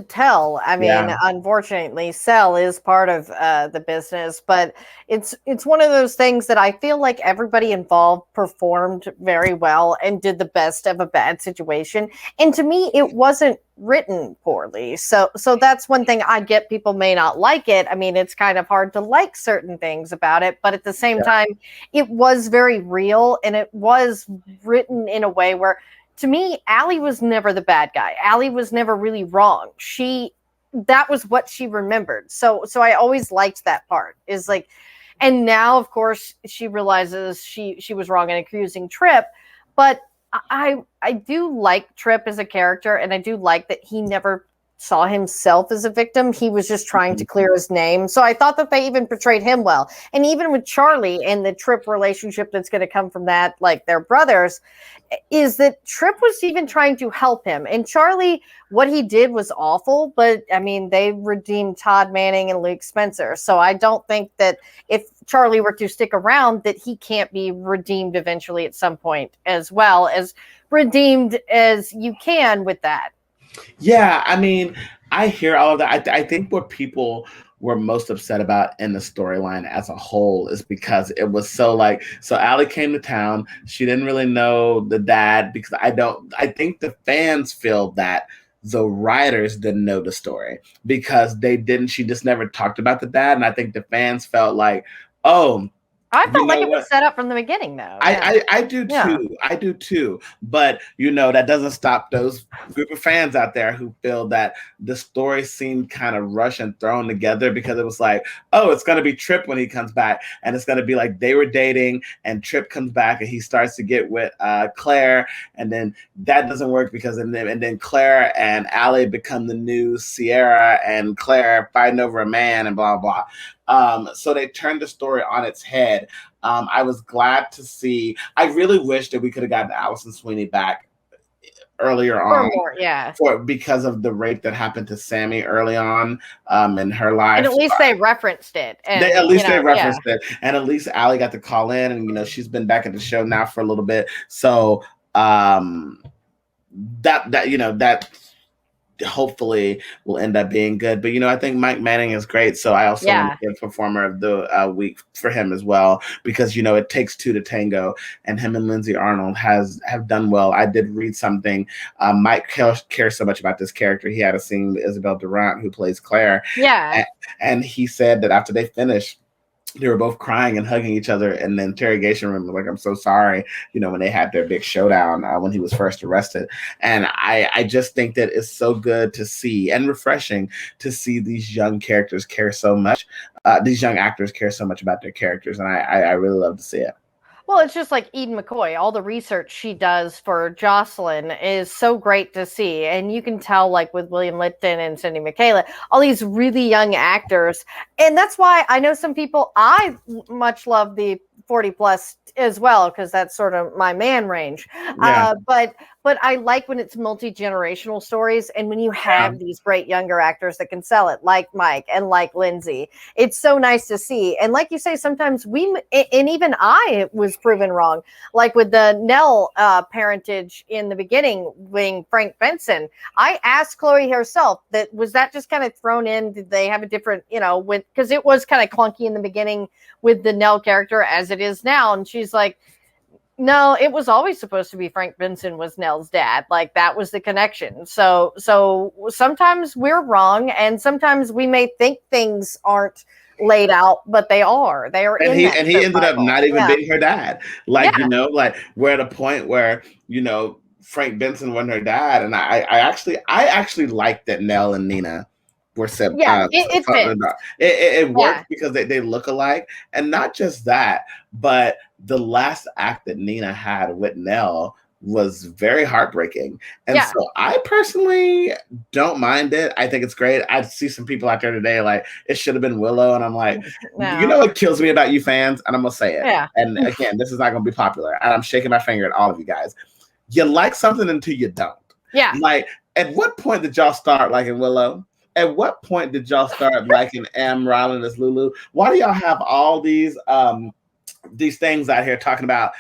tell. I mean, unfortunately, Cell is part of the business, but it's one of those things that I feel like everybody involved performed very well and did the best of a bad situation. And to me, it wasn't written poorly. So that's one thing I get. People may not like it. I mean, it's kind of hard to like certain things about it, but at the same time, it was very real, and it was written in a way where, to me, Allie was never the bad guy. Allie was never really wrong. That was what she remembered. So I always liked that part. Is like, and now of course she realizes she was wrong in accusing Trip, but I do like Trip as a character, and I do like that he never saw himself as a victim. He was just trying to clear his name. So I thought that they even portrayed him well. And even with Charlie and the Trip relationship that's going to come from that, like their brothers, is that Trip was even trying to help him. And Charlie, what he did was awful, but I mean, they redeemed Todd Manning and Luke Spencer. So I don't think that if Charlie were to stick around, that he can't be redeemed eventually at some point, as well as redeemed as you can with that. Yeah, I mean, I hear all of that. I think what people were most upset about in the storyline as a whole is because it was so Allie came to town. She didn't really know the dad, because I think the fans feel that the writers didn't know the story because she just never talked about the dad. And I think the fans felt like, oh, I felt like it was set up from the beginning, though. I do too. Yeah. I do too. But that doesn't stop those group of fans out there who feel that the story seemed kind of rushed and thrown together, because it was like, oh, it's going to be Trip when he comes back, and it's going to be like they were dating, and Trip comes back and he starts to get with Claire, and then that doesn't work because and then Claire and Allie become the new Sierra and Claire fighting over a man and blah blah. So they turned the story on its head. I was glad to see. I really wish that we could have gotten Allison Sweeney back earlier on, because of the rape that happened to Sammy early on in her life. And at least they referenced it. And, they referenced it, and at least Allie got to call in, and she's been back at the show now for a little bit. So that hopefully will end up being good. But I think Mike Manning is great, so I also want to give Performer of the Week for him as well, because it takes two to tango, and him and Lindsay Arnold have done well. I did read something. Mike cares so much about this character. He had a scene with Isabel Durant, who plays Claire, and he said that after they finished, they were both crying and hugging each other in the interrogation room. Like, I'm so sorry, when they had their big showdown when he was first arrested. And I just think that it's so good to see, and refreshing to see, these young characters care so much. These young actors care so much about their characters. And I really love to see it. Well, it's just like Eden McCoy. All the research she does for Jocelyn is so great to see. And you can tell, like with William Lipton and Cindy Michaela, all these really young actors. And that's why I know some people, I much love the 40 plus as well, because that's sort of my man range. But I like when it's multi-generational stories, and when you have these great younger actors that can sell it, like Mike and like Lindsay. It's so nice to see. And like you say, sometimes and even I was proven wrong, like with the Nell parentage in the beginning, being Frank Benson. I asked Chloe herself, was that just kind of thrown in? Did they have a different, because it was kind of clunky in the beginning with the Nell character as it is now. And she's like, No, it was always supposed to be Frank Benson was Nell's dad. Like that was the connection. So sometimes we're wrong, and sometimes we may think things aren't laid out, but they are. They are And in he that and he soap ended up Bible. not even Yeah. being her dad. Like, Yeah. like we're at a point where, Frank Benson wasn't her dad. And I actually like that Nell and Nina were Yeah. It fits. It Yeah. worked because they look alike. And not just that, but the last act that Nina had with Nell was very heartbreaking. And Yeah. so I personally don't mind it. I think it's great. I see some people out there today like it should have been Willow. And I'm like, you know No. what kills me about you fans? And I'm going to say it. Yeah. And again, this is not going to be popular. And I'm shaking my finger at all of you guys. You like something until you don't. Yeah. Like, at what point did y'all start liking Willow? At what point did y'all start liking M. Rylan as Lulu? Why do y'all have all these things out here talking about,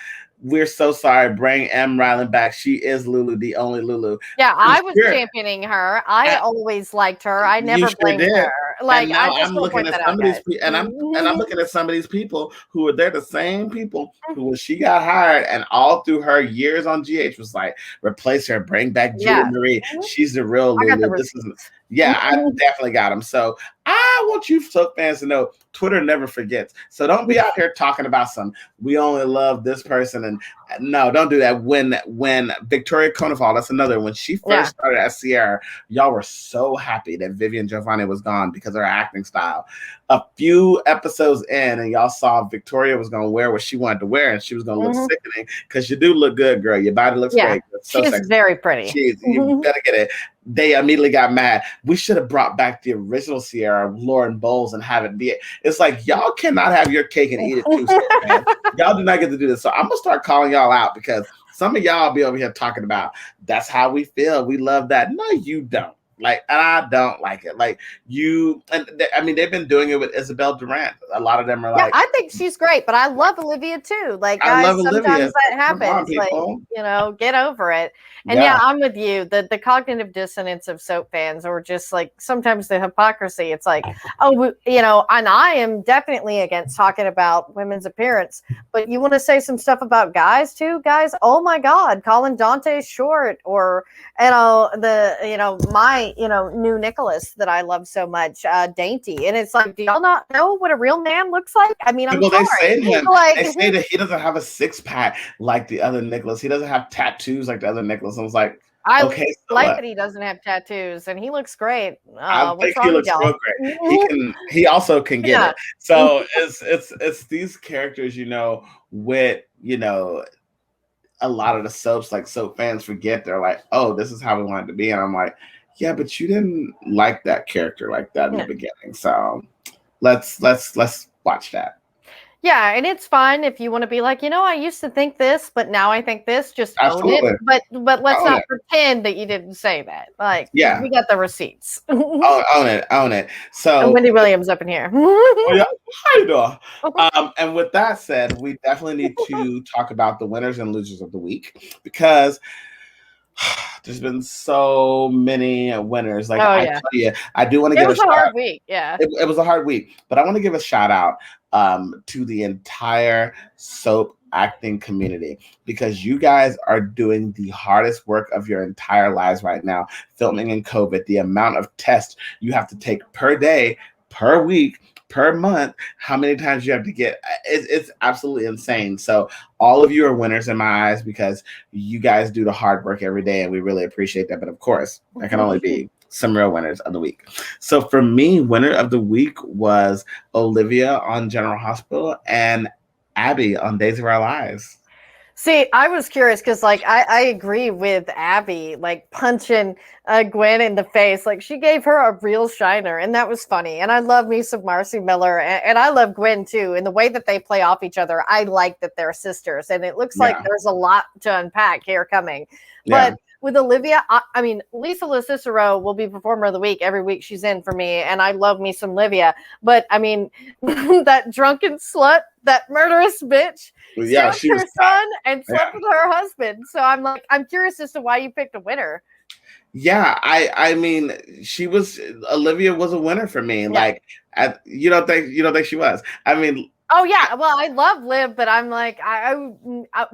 we're so sorry, bring M. Rylan back. She is Lulu, the only Lulu. Yeah, I was championing her. I always liked her. I never blamed her. Like, and now I just I'm don't looking point at that some out, of these guys. people, and I'm looking at some of these people who are they're the same people who, when she got hired, and all through her years on GH was like, replace her, bring back Julie Marie. She's the real Lulu. This is I definitely got them. So I want you soap fans to know Twitter never forgets. So don't be out here talking about we only love this person, and no, don't do that. When Victoria Konefal, that's another, when she first started at Sierra, y'all were so happy that Vivian Giovanni was gone because of her acting style. A few episodes in, and y'all saw Victoria was going to wear what she wanted to wear, and she was going to look sickening, because you do look good, girl. Your body looks great. So she's sexy. Very pretty. You better get it. They immediately got mad. We should have brought back the original Sierra, Lauren Bowles, and have it be it. It's like, y'all cannot have your cake and eat it too, so man. Y'all do not get to do this. So I'm gonna start calling y'all out, because some of y'all be over here talking about that's how we feel. We love that. No, you don't. Like, and I don't like it. Like, they've been doing it with Isabel Durant. A lot of them are like, I think she's great, but I love Olivia too. Like, I guys, love sometimes Olivia. that happens. Like, get over it. And I'm with you. The cognitive dissonance of soap fans, or just like sometimes the hypocrisy. It's like, and I am definitely against talking about women's appearance, but you want to say some stuff about guys too, guys? Oh my God, calling Dante short, or my new Nicholas that I love so much, dainty, and it's like, do y'all not know what a real man looks like? I mean, I'm sorry. They say to him, they say that he doesn't have a six-pack like the other Nicholas. He doesn't have tattoos like the other Nicholas. I was like, okay, I like that he doesn't have tattoos, and he looks great. I think he looks real great. He also can get it. So it's these characters, with a lot of the soaps, like soap fans forget, they're like, oh, this is how we want it to be. And I'm like, yeah, but you didn't like that character like that in the beginning. So let's watch that. Yeah, and it's fine if you want to be like, I used to think this, but now I think this. Just own it. But let's not pretend that you didn't say that. Like, we got the receipts. Own it. So and Wendy Williams up in here. How you doing? And with that said, we definitely need to talk about the winners and losers of the week, because there's been so many winners. Like, I tell you, I do want to give a shout out. It was a hard week. Yeah, it was a hard week, but I want to give a shout out to the entire soap acting community, because you guys are doing the hardest work of your entire lives right now, filming in COVID. The amount of tests you have to take per day, per week, per month, how many times you have to get, it's absolutely insane. So all of you are winners in my eyes, because you guys do the hard work every day, and we really appreciate that. But of course, there can only be some real winners of the week. So for me, winner of the week was Olivia on General Hospital and Abby on Days of Our Lives. See, I was curious because, like, I agree with Abby, like, punching Gwen in the face. Like, she gave her a real shiner, and that was funny. And I love me some Marcy Miller, and I love Gwen, too. And the way that they play off each other, I like that they're sisters. And it looks like there's a lot to unpack here coming. But with Olivia, I mean, Lisa LoCicero will be Performer of the Week every week she's in for me, and I love me some Olivia. But, I mean, that drunken slut, that murderous bitch, she was her son and slept with her husband. So I'm curious as to why you picked a winner. Yeah, I mean, Olivia was a winner for me. Like, you don't think she was? I mean, Oh yeah, well I love Liv, but I'm like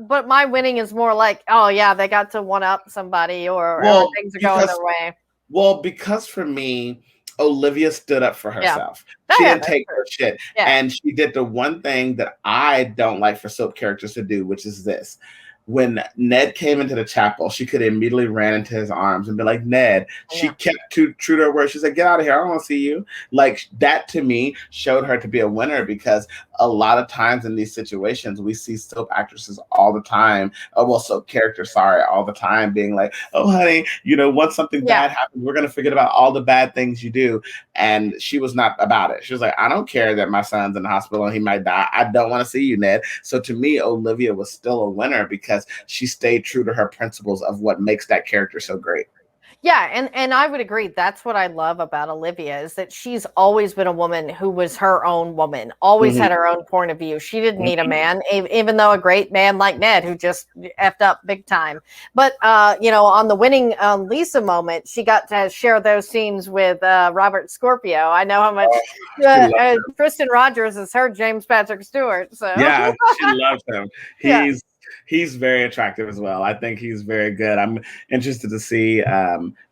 but my winning is more like, oh yeah, they got to one up somebody, or Well, things are going because their way. because for me, Olivia stood up for Yeah. herself. Oh She yeah, didn't that's take true. her shit. Yeah. And she did the one thing that I don't like for soap characters to do, which is this. When Ned came into the chapel, she could have immediately ran into his arms and be like, Ned. She Yeah. kept true to her word. She said, get out of here. I don't want to see you. Like, that to me showed her to be a winner, because a lot of times in these situations, we see soap actresses all the time, soap characters, sorry, all the time being like, oh, honey, once something Yeah. bad happens, we're going to forget about all the bad things you do. And she was not about it. She was like, I don't care that my son's in the hospital and he might die. I don't want to see you, Ned. So to me, Olivia was still a winner because she stayed true to her principles of what makes that character so great. Yeah, and I would agree. That's what I love about Olivia, is that she's always been a woman who was her own woman, always Mm-hmm. had her own point of view. She didn't need a Mm-hmm. man, even though a great man like Ned, who just effed up big time. But on the winning Lisa moment, she got to share those scenes with Robert Scorpio. I know how much Kristen Rogers is her James Patrick Stewart. So yeah, she loves him. yeah. He's very attractive as well. I think he's very good. I'm interested to see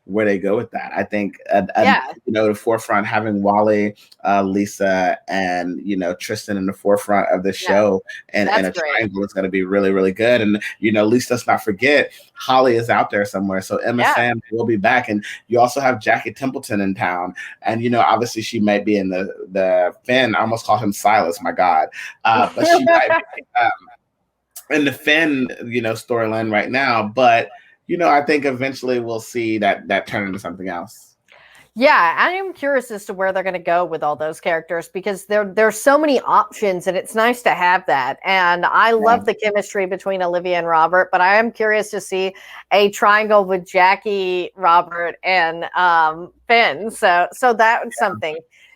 where they go with that. I think the forefront, having Wally, Lisa, and Tristan in the forefront of the show, and a triangle is going to be really, really good. And at least let's not forget, Holly is out there somewhere, so Emma Sam will be back, and you also have Jackie Templeton in town, and obviously she might be in the Finn. I almost called him Silas, my God, but she might be in the Finn storyline right now. But I think eventually we'll see that turn into something else. Yeah, I am curious as to where they're going to go with all those characters, because there's so many options, and it's nice to have that. And I love the chemistry between Olivia and Robert, but I am curious to see a triangle with Jackie, Robert, and Finn. So that's something,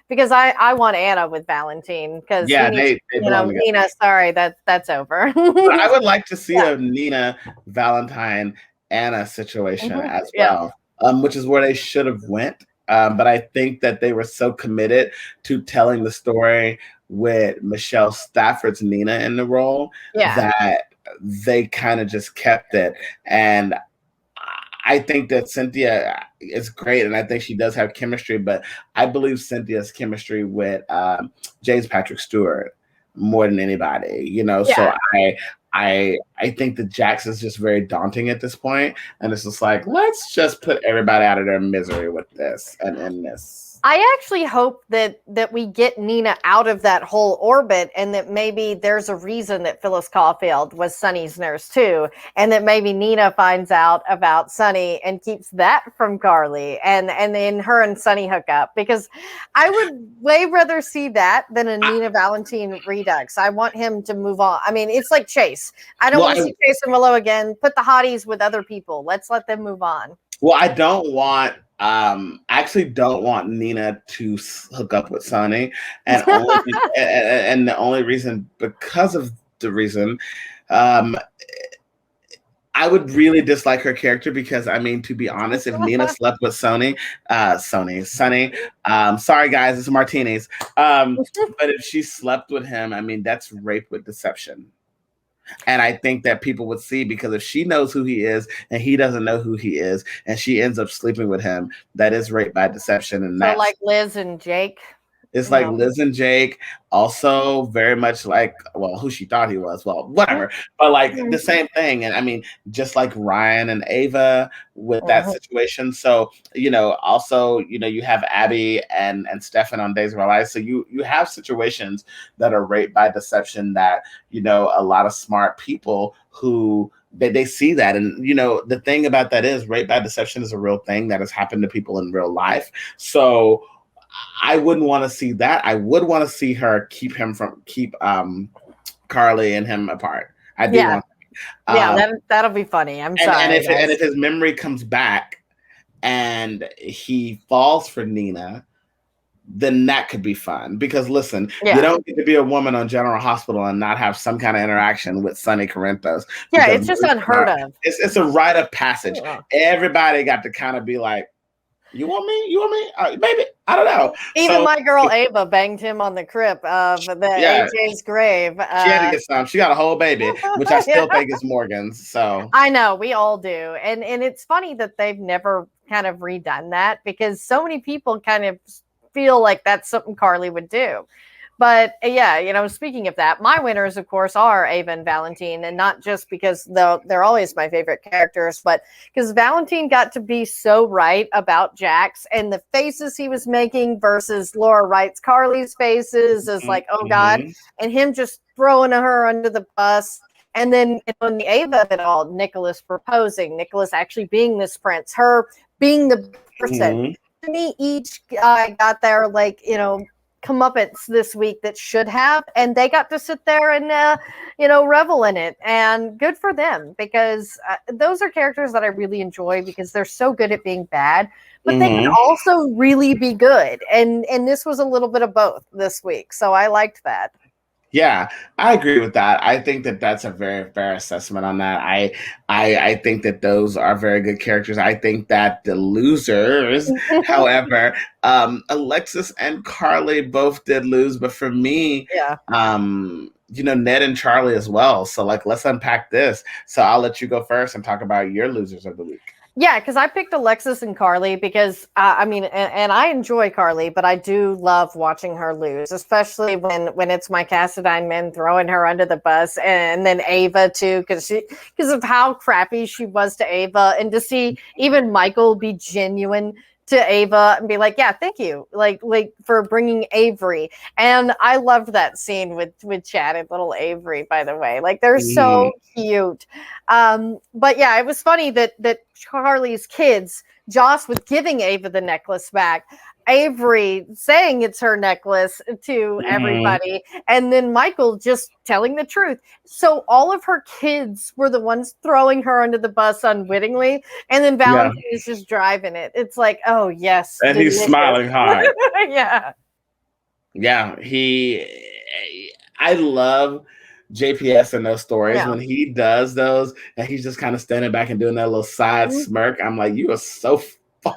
because I want Anna with Valentine, because he needs, Nina. Sorry, that's over. I would like to see a Nina, Valentine, Anna situation as well, which is where they should have went. But I think that they were so committed to telling the story with Michelle Stafford's Nina in the role that they kind of just kept it. And I think that Cynthia is great, and I think she does have chemistry, but I believe Cynthia's chemistry with James Patrick Stewart more than anybody, so I think that Jax is just very daunting at this point, and it's just like, let's just put everybody out of their misery with this and end this. I actually hope that we get Nina out of that whole orbit, and that maybe there's a reason that Phyllis Caulfield was Sonny's nurse too, and that maybe Nina finds out about Sonny and keeps that from Carly, and then her and Sonny hook up, because I would way rather see that than a Nina Valentine redux. I want him to move on. I mean, it's like Chase. I don't want to see Chase and Willow again. Put the hotties with other people. Let's let them move on. Well, I actually don't want Nina to hook up with Sonny, and and the only reason, because of the reason, I would really dislike her character, because to be honest, if Nina slept with Sonny, sorry guys, it's martinis. But if she slept with him, that's rape with deception. And I think that people would see, because if she knows who he is and he doesn't know who he is, and she ends up sleeping with him, that is rape by deception. And that's like Liz and Jake. It's like Liz and Jake, also very much like, who she thought he was. Well, whatever. But like the same thing. And just like Ryan and Ava with that situation. So, also, you have Abby and Stefan on Days of Our Lives. So you have situations that are rape by deception that, a lot of smart people who they see that. And, the thing about that is rape by deception is a real thing that has happened to people in real life. So I wouldn't want to see that. I would want to see her keep Carly and him apart. I do want that. That'll be funny. I'm sorry. And if his memory comes back and he falls for Nina, then that could be fun. Because listen, you don't get to be a woman on General Hospital and not have some kind of interaction with Sonny Corinthos. Yeah, it's just unheard of. It's a rite of passage. Everybody got to kind of be like, You want me? You want me? Maybe. I don't know. Even So my girl Ava banged him on the crypt of the yeah, AJ's grave. she had to get some. She got a whole baby, which I Yeah. still think is Morgan's. So I know, we all do. And it's funny that they've never kind of redone that because so many people kind of feel like that's something Carly would do. But yeah, speaking of that, my winners, of course, are Ava and Valentine, and not just because they're always my favorite characters, but because Valentine got to be so right about Jax and the faces he was making versus Laura Wright's Carly's faces is like, oh God, and him just throwing her under the bus. And then in the Ava of it all, Nicholas proposing, Nicholas actually being this prince, her being the person. To me, each guy got their comeuppance this week that should have, and they got to sit there and revel in it, and good for them because those are characters that I really enjoy because they're so good at being bad, but they can also really be good, and this was a little bit of both this week, so I liked that. Yeah, I agree with that. I think that that's a very fair assessment on that. I think that those are very good characters. I think that the losers, however, Alexis and Carly both did lose, but for me, yeah. Ned and Charlie as well. So let's unpack this. So I'll let you go first and talk about your losers of the week. Yeah, because I picked Alexis and Carly because and I enjoy Carly, but I do love watching her lose, especially when it's my Cassadine men throwing her under the bus, and then Ava too, because of how crappy she was to Ava, and to see even Michael be genuine to Ava and be like, yeah, thank you, like for bringing Avery. And I loved that scene with Chad and little Avery, by the way, like they're so cute. But yeah, it was funny that Charlie's kids, Joss was giving Ava the necklace back, Avery saying it's her necklace to everybody, and then Michael just telling the truth. So all of her kids were the ones throwing her under the bus unwittingly, and then Valentine is just driving it. It's like, oh yes, and delicious. He's smiling hard. Yeah, I love JPS in those stories when he does those, and he's just kind of standing back and doing that little side smirk. I'm like, you are so fine.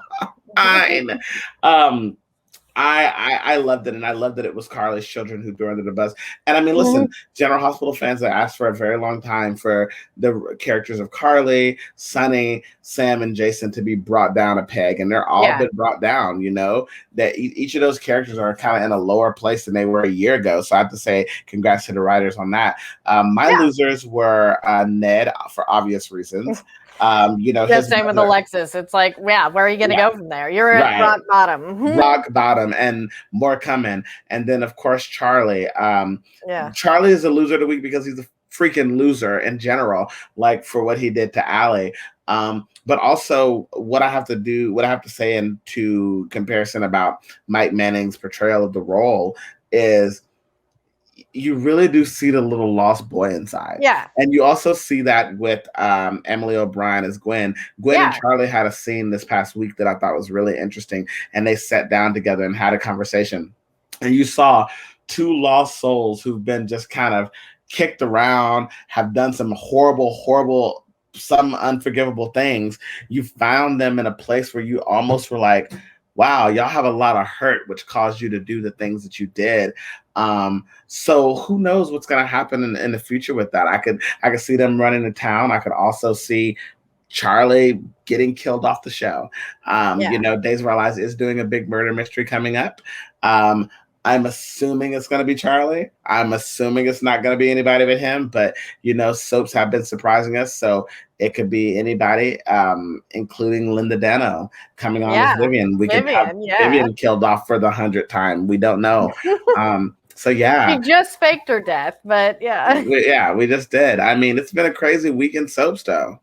I loved it, and I loved that it was Carly's children who threw under the bus. And I mean, listen, General Hospital fans have asked for a very long time for the characters of Carly, Sonny, Sam, and Jason to be brought down a peg, and they're all been brought down. That each of those characters are kind of in a lower place than they were a year ago. So I have to say, congrats to the writers on that. My losers were Ned for obvious reasons. Same with Alexis. It's like, where are you going to go from there? You're at rock bottom. Rock bottom, and more coming. And then, of course, Charlie. Charlie is a loser of the week because he's a freaking loser in general, like for what he did to Allie. But also, what I have to say into comparison about Mike Manning's portrayal of the role is, you really do see the little lost boy inside. Yeah. And you also see that with Emily O'Brien as Gwen. And Charlie had a scene this past week that I thought was really interesting. And they sat down together and had a conversation. And you saw two lost souls who've been just kind of kicked around, have done some horrible, some unforgivable things. You found them in a place where you almost were like, wow, y'all have a lot of hurt, which caused you to do the things that you did. So who knows what's going to happen in the future with that? I could see them running to town. I could also see Charlie getting killed off the show. Days of Our Lives is doing a big murder mystery coming up. I'm assuming it's going to be Charlie. I'm assuming it's not going to be anybody but him. But, soaps have been surprising us. So it could be anybody, including Linda Dano coming on as Vivian. We could have Vivian killed off for the 100th time. We don't know. She just faked her death. But we just did. I mean, it's been a crazy week in soaps, though.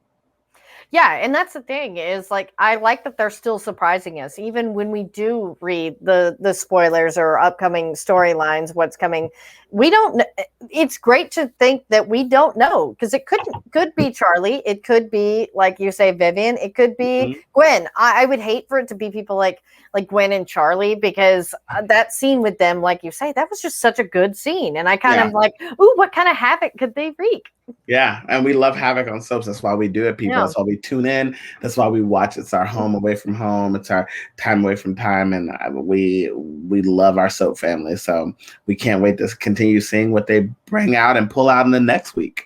Yeah, and that's the thing is, like, I like that they're still surprising us, even when we do read the spoilers or upcoming storylines, what's coming. We don't. It's great to think that we don't know, because it could be Charlie, it could be, like you say, Vivian, it could be Gwen. I would hate for it to be people like Gwen and Charlie, because that scene with them, like you say, that was just such a good scene, and I kind of like, ooh, what kind of havoc could they wreak? Yeah, and we love Havoc on soaps. That's why we do it, people. Yeah. That's why we tune in. That's why we watch. It's our home away from home. It's our time away from time, and we love our soap family. So we can't wait to continue seeing what they bring out and pull out in the next week.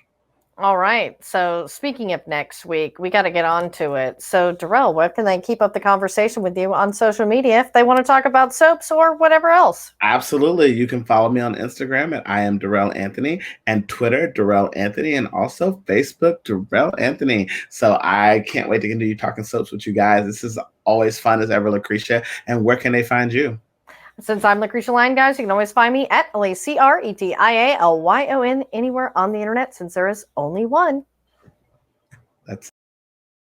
All right. So speaking of next week, we got to get on to it. So Dorell, where can they keep up the conversation with you on social media if they want to talk about soaps or whatever else? Absolutely. You can follow me on Instagram at I am Dorell Anthony and Twitter, Dorell Anthony, and also Facebook, Dorell Anthony. So I can't wait to continue talking soaps with you guys. This is always fun as ever, Lacretia. And where can they find you? Since I'm Lacretia Lyon, guys, you can always find me at LacretiaLyon anywhere on the internet since there is only one. That's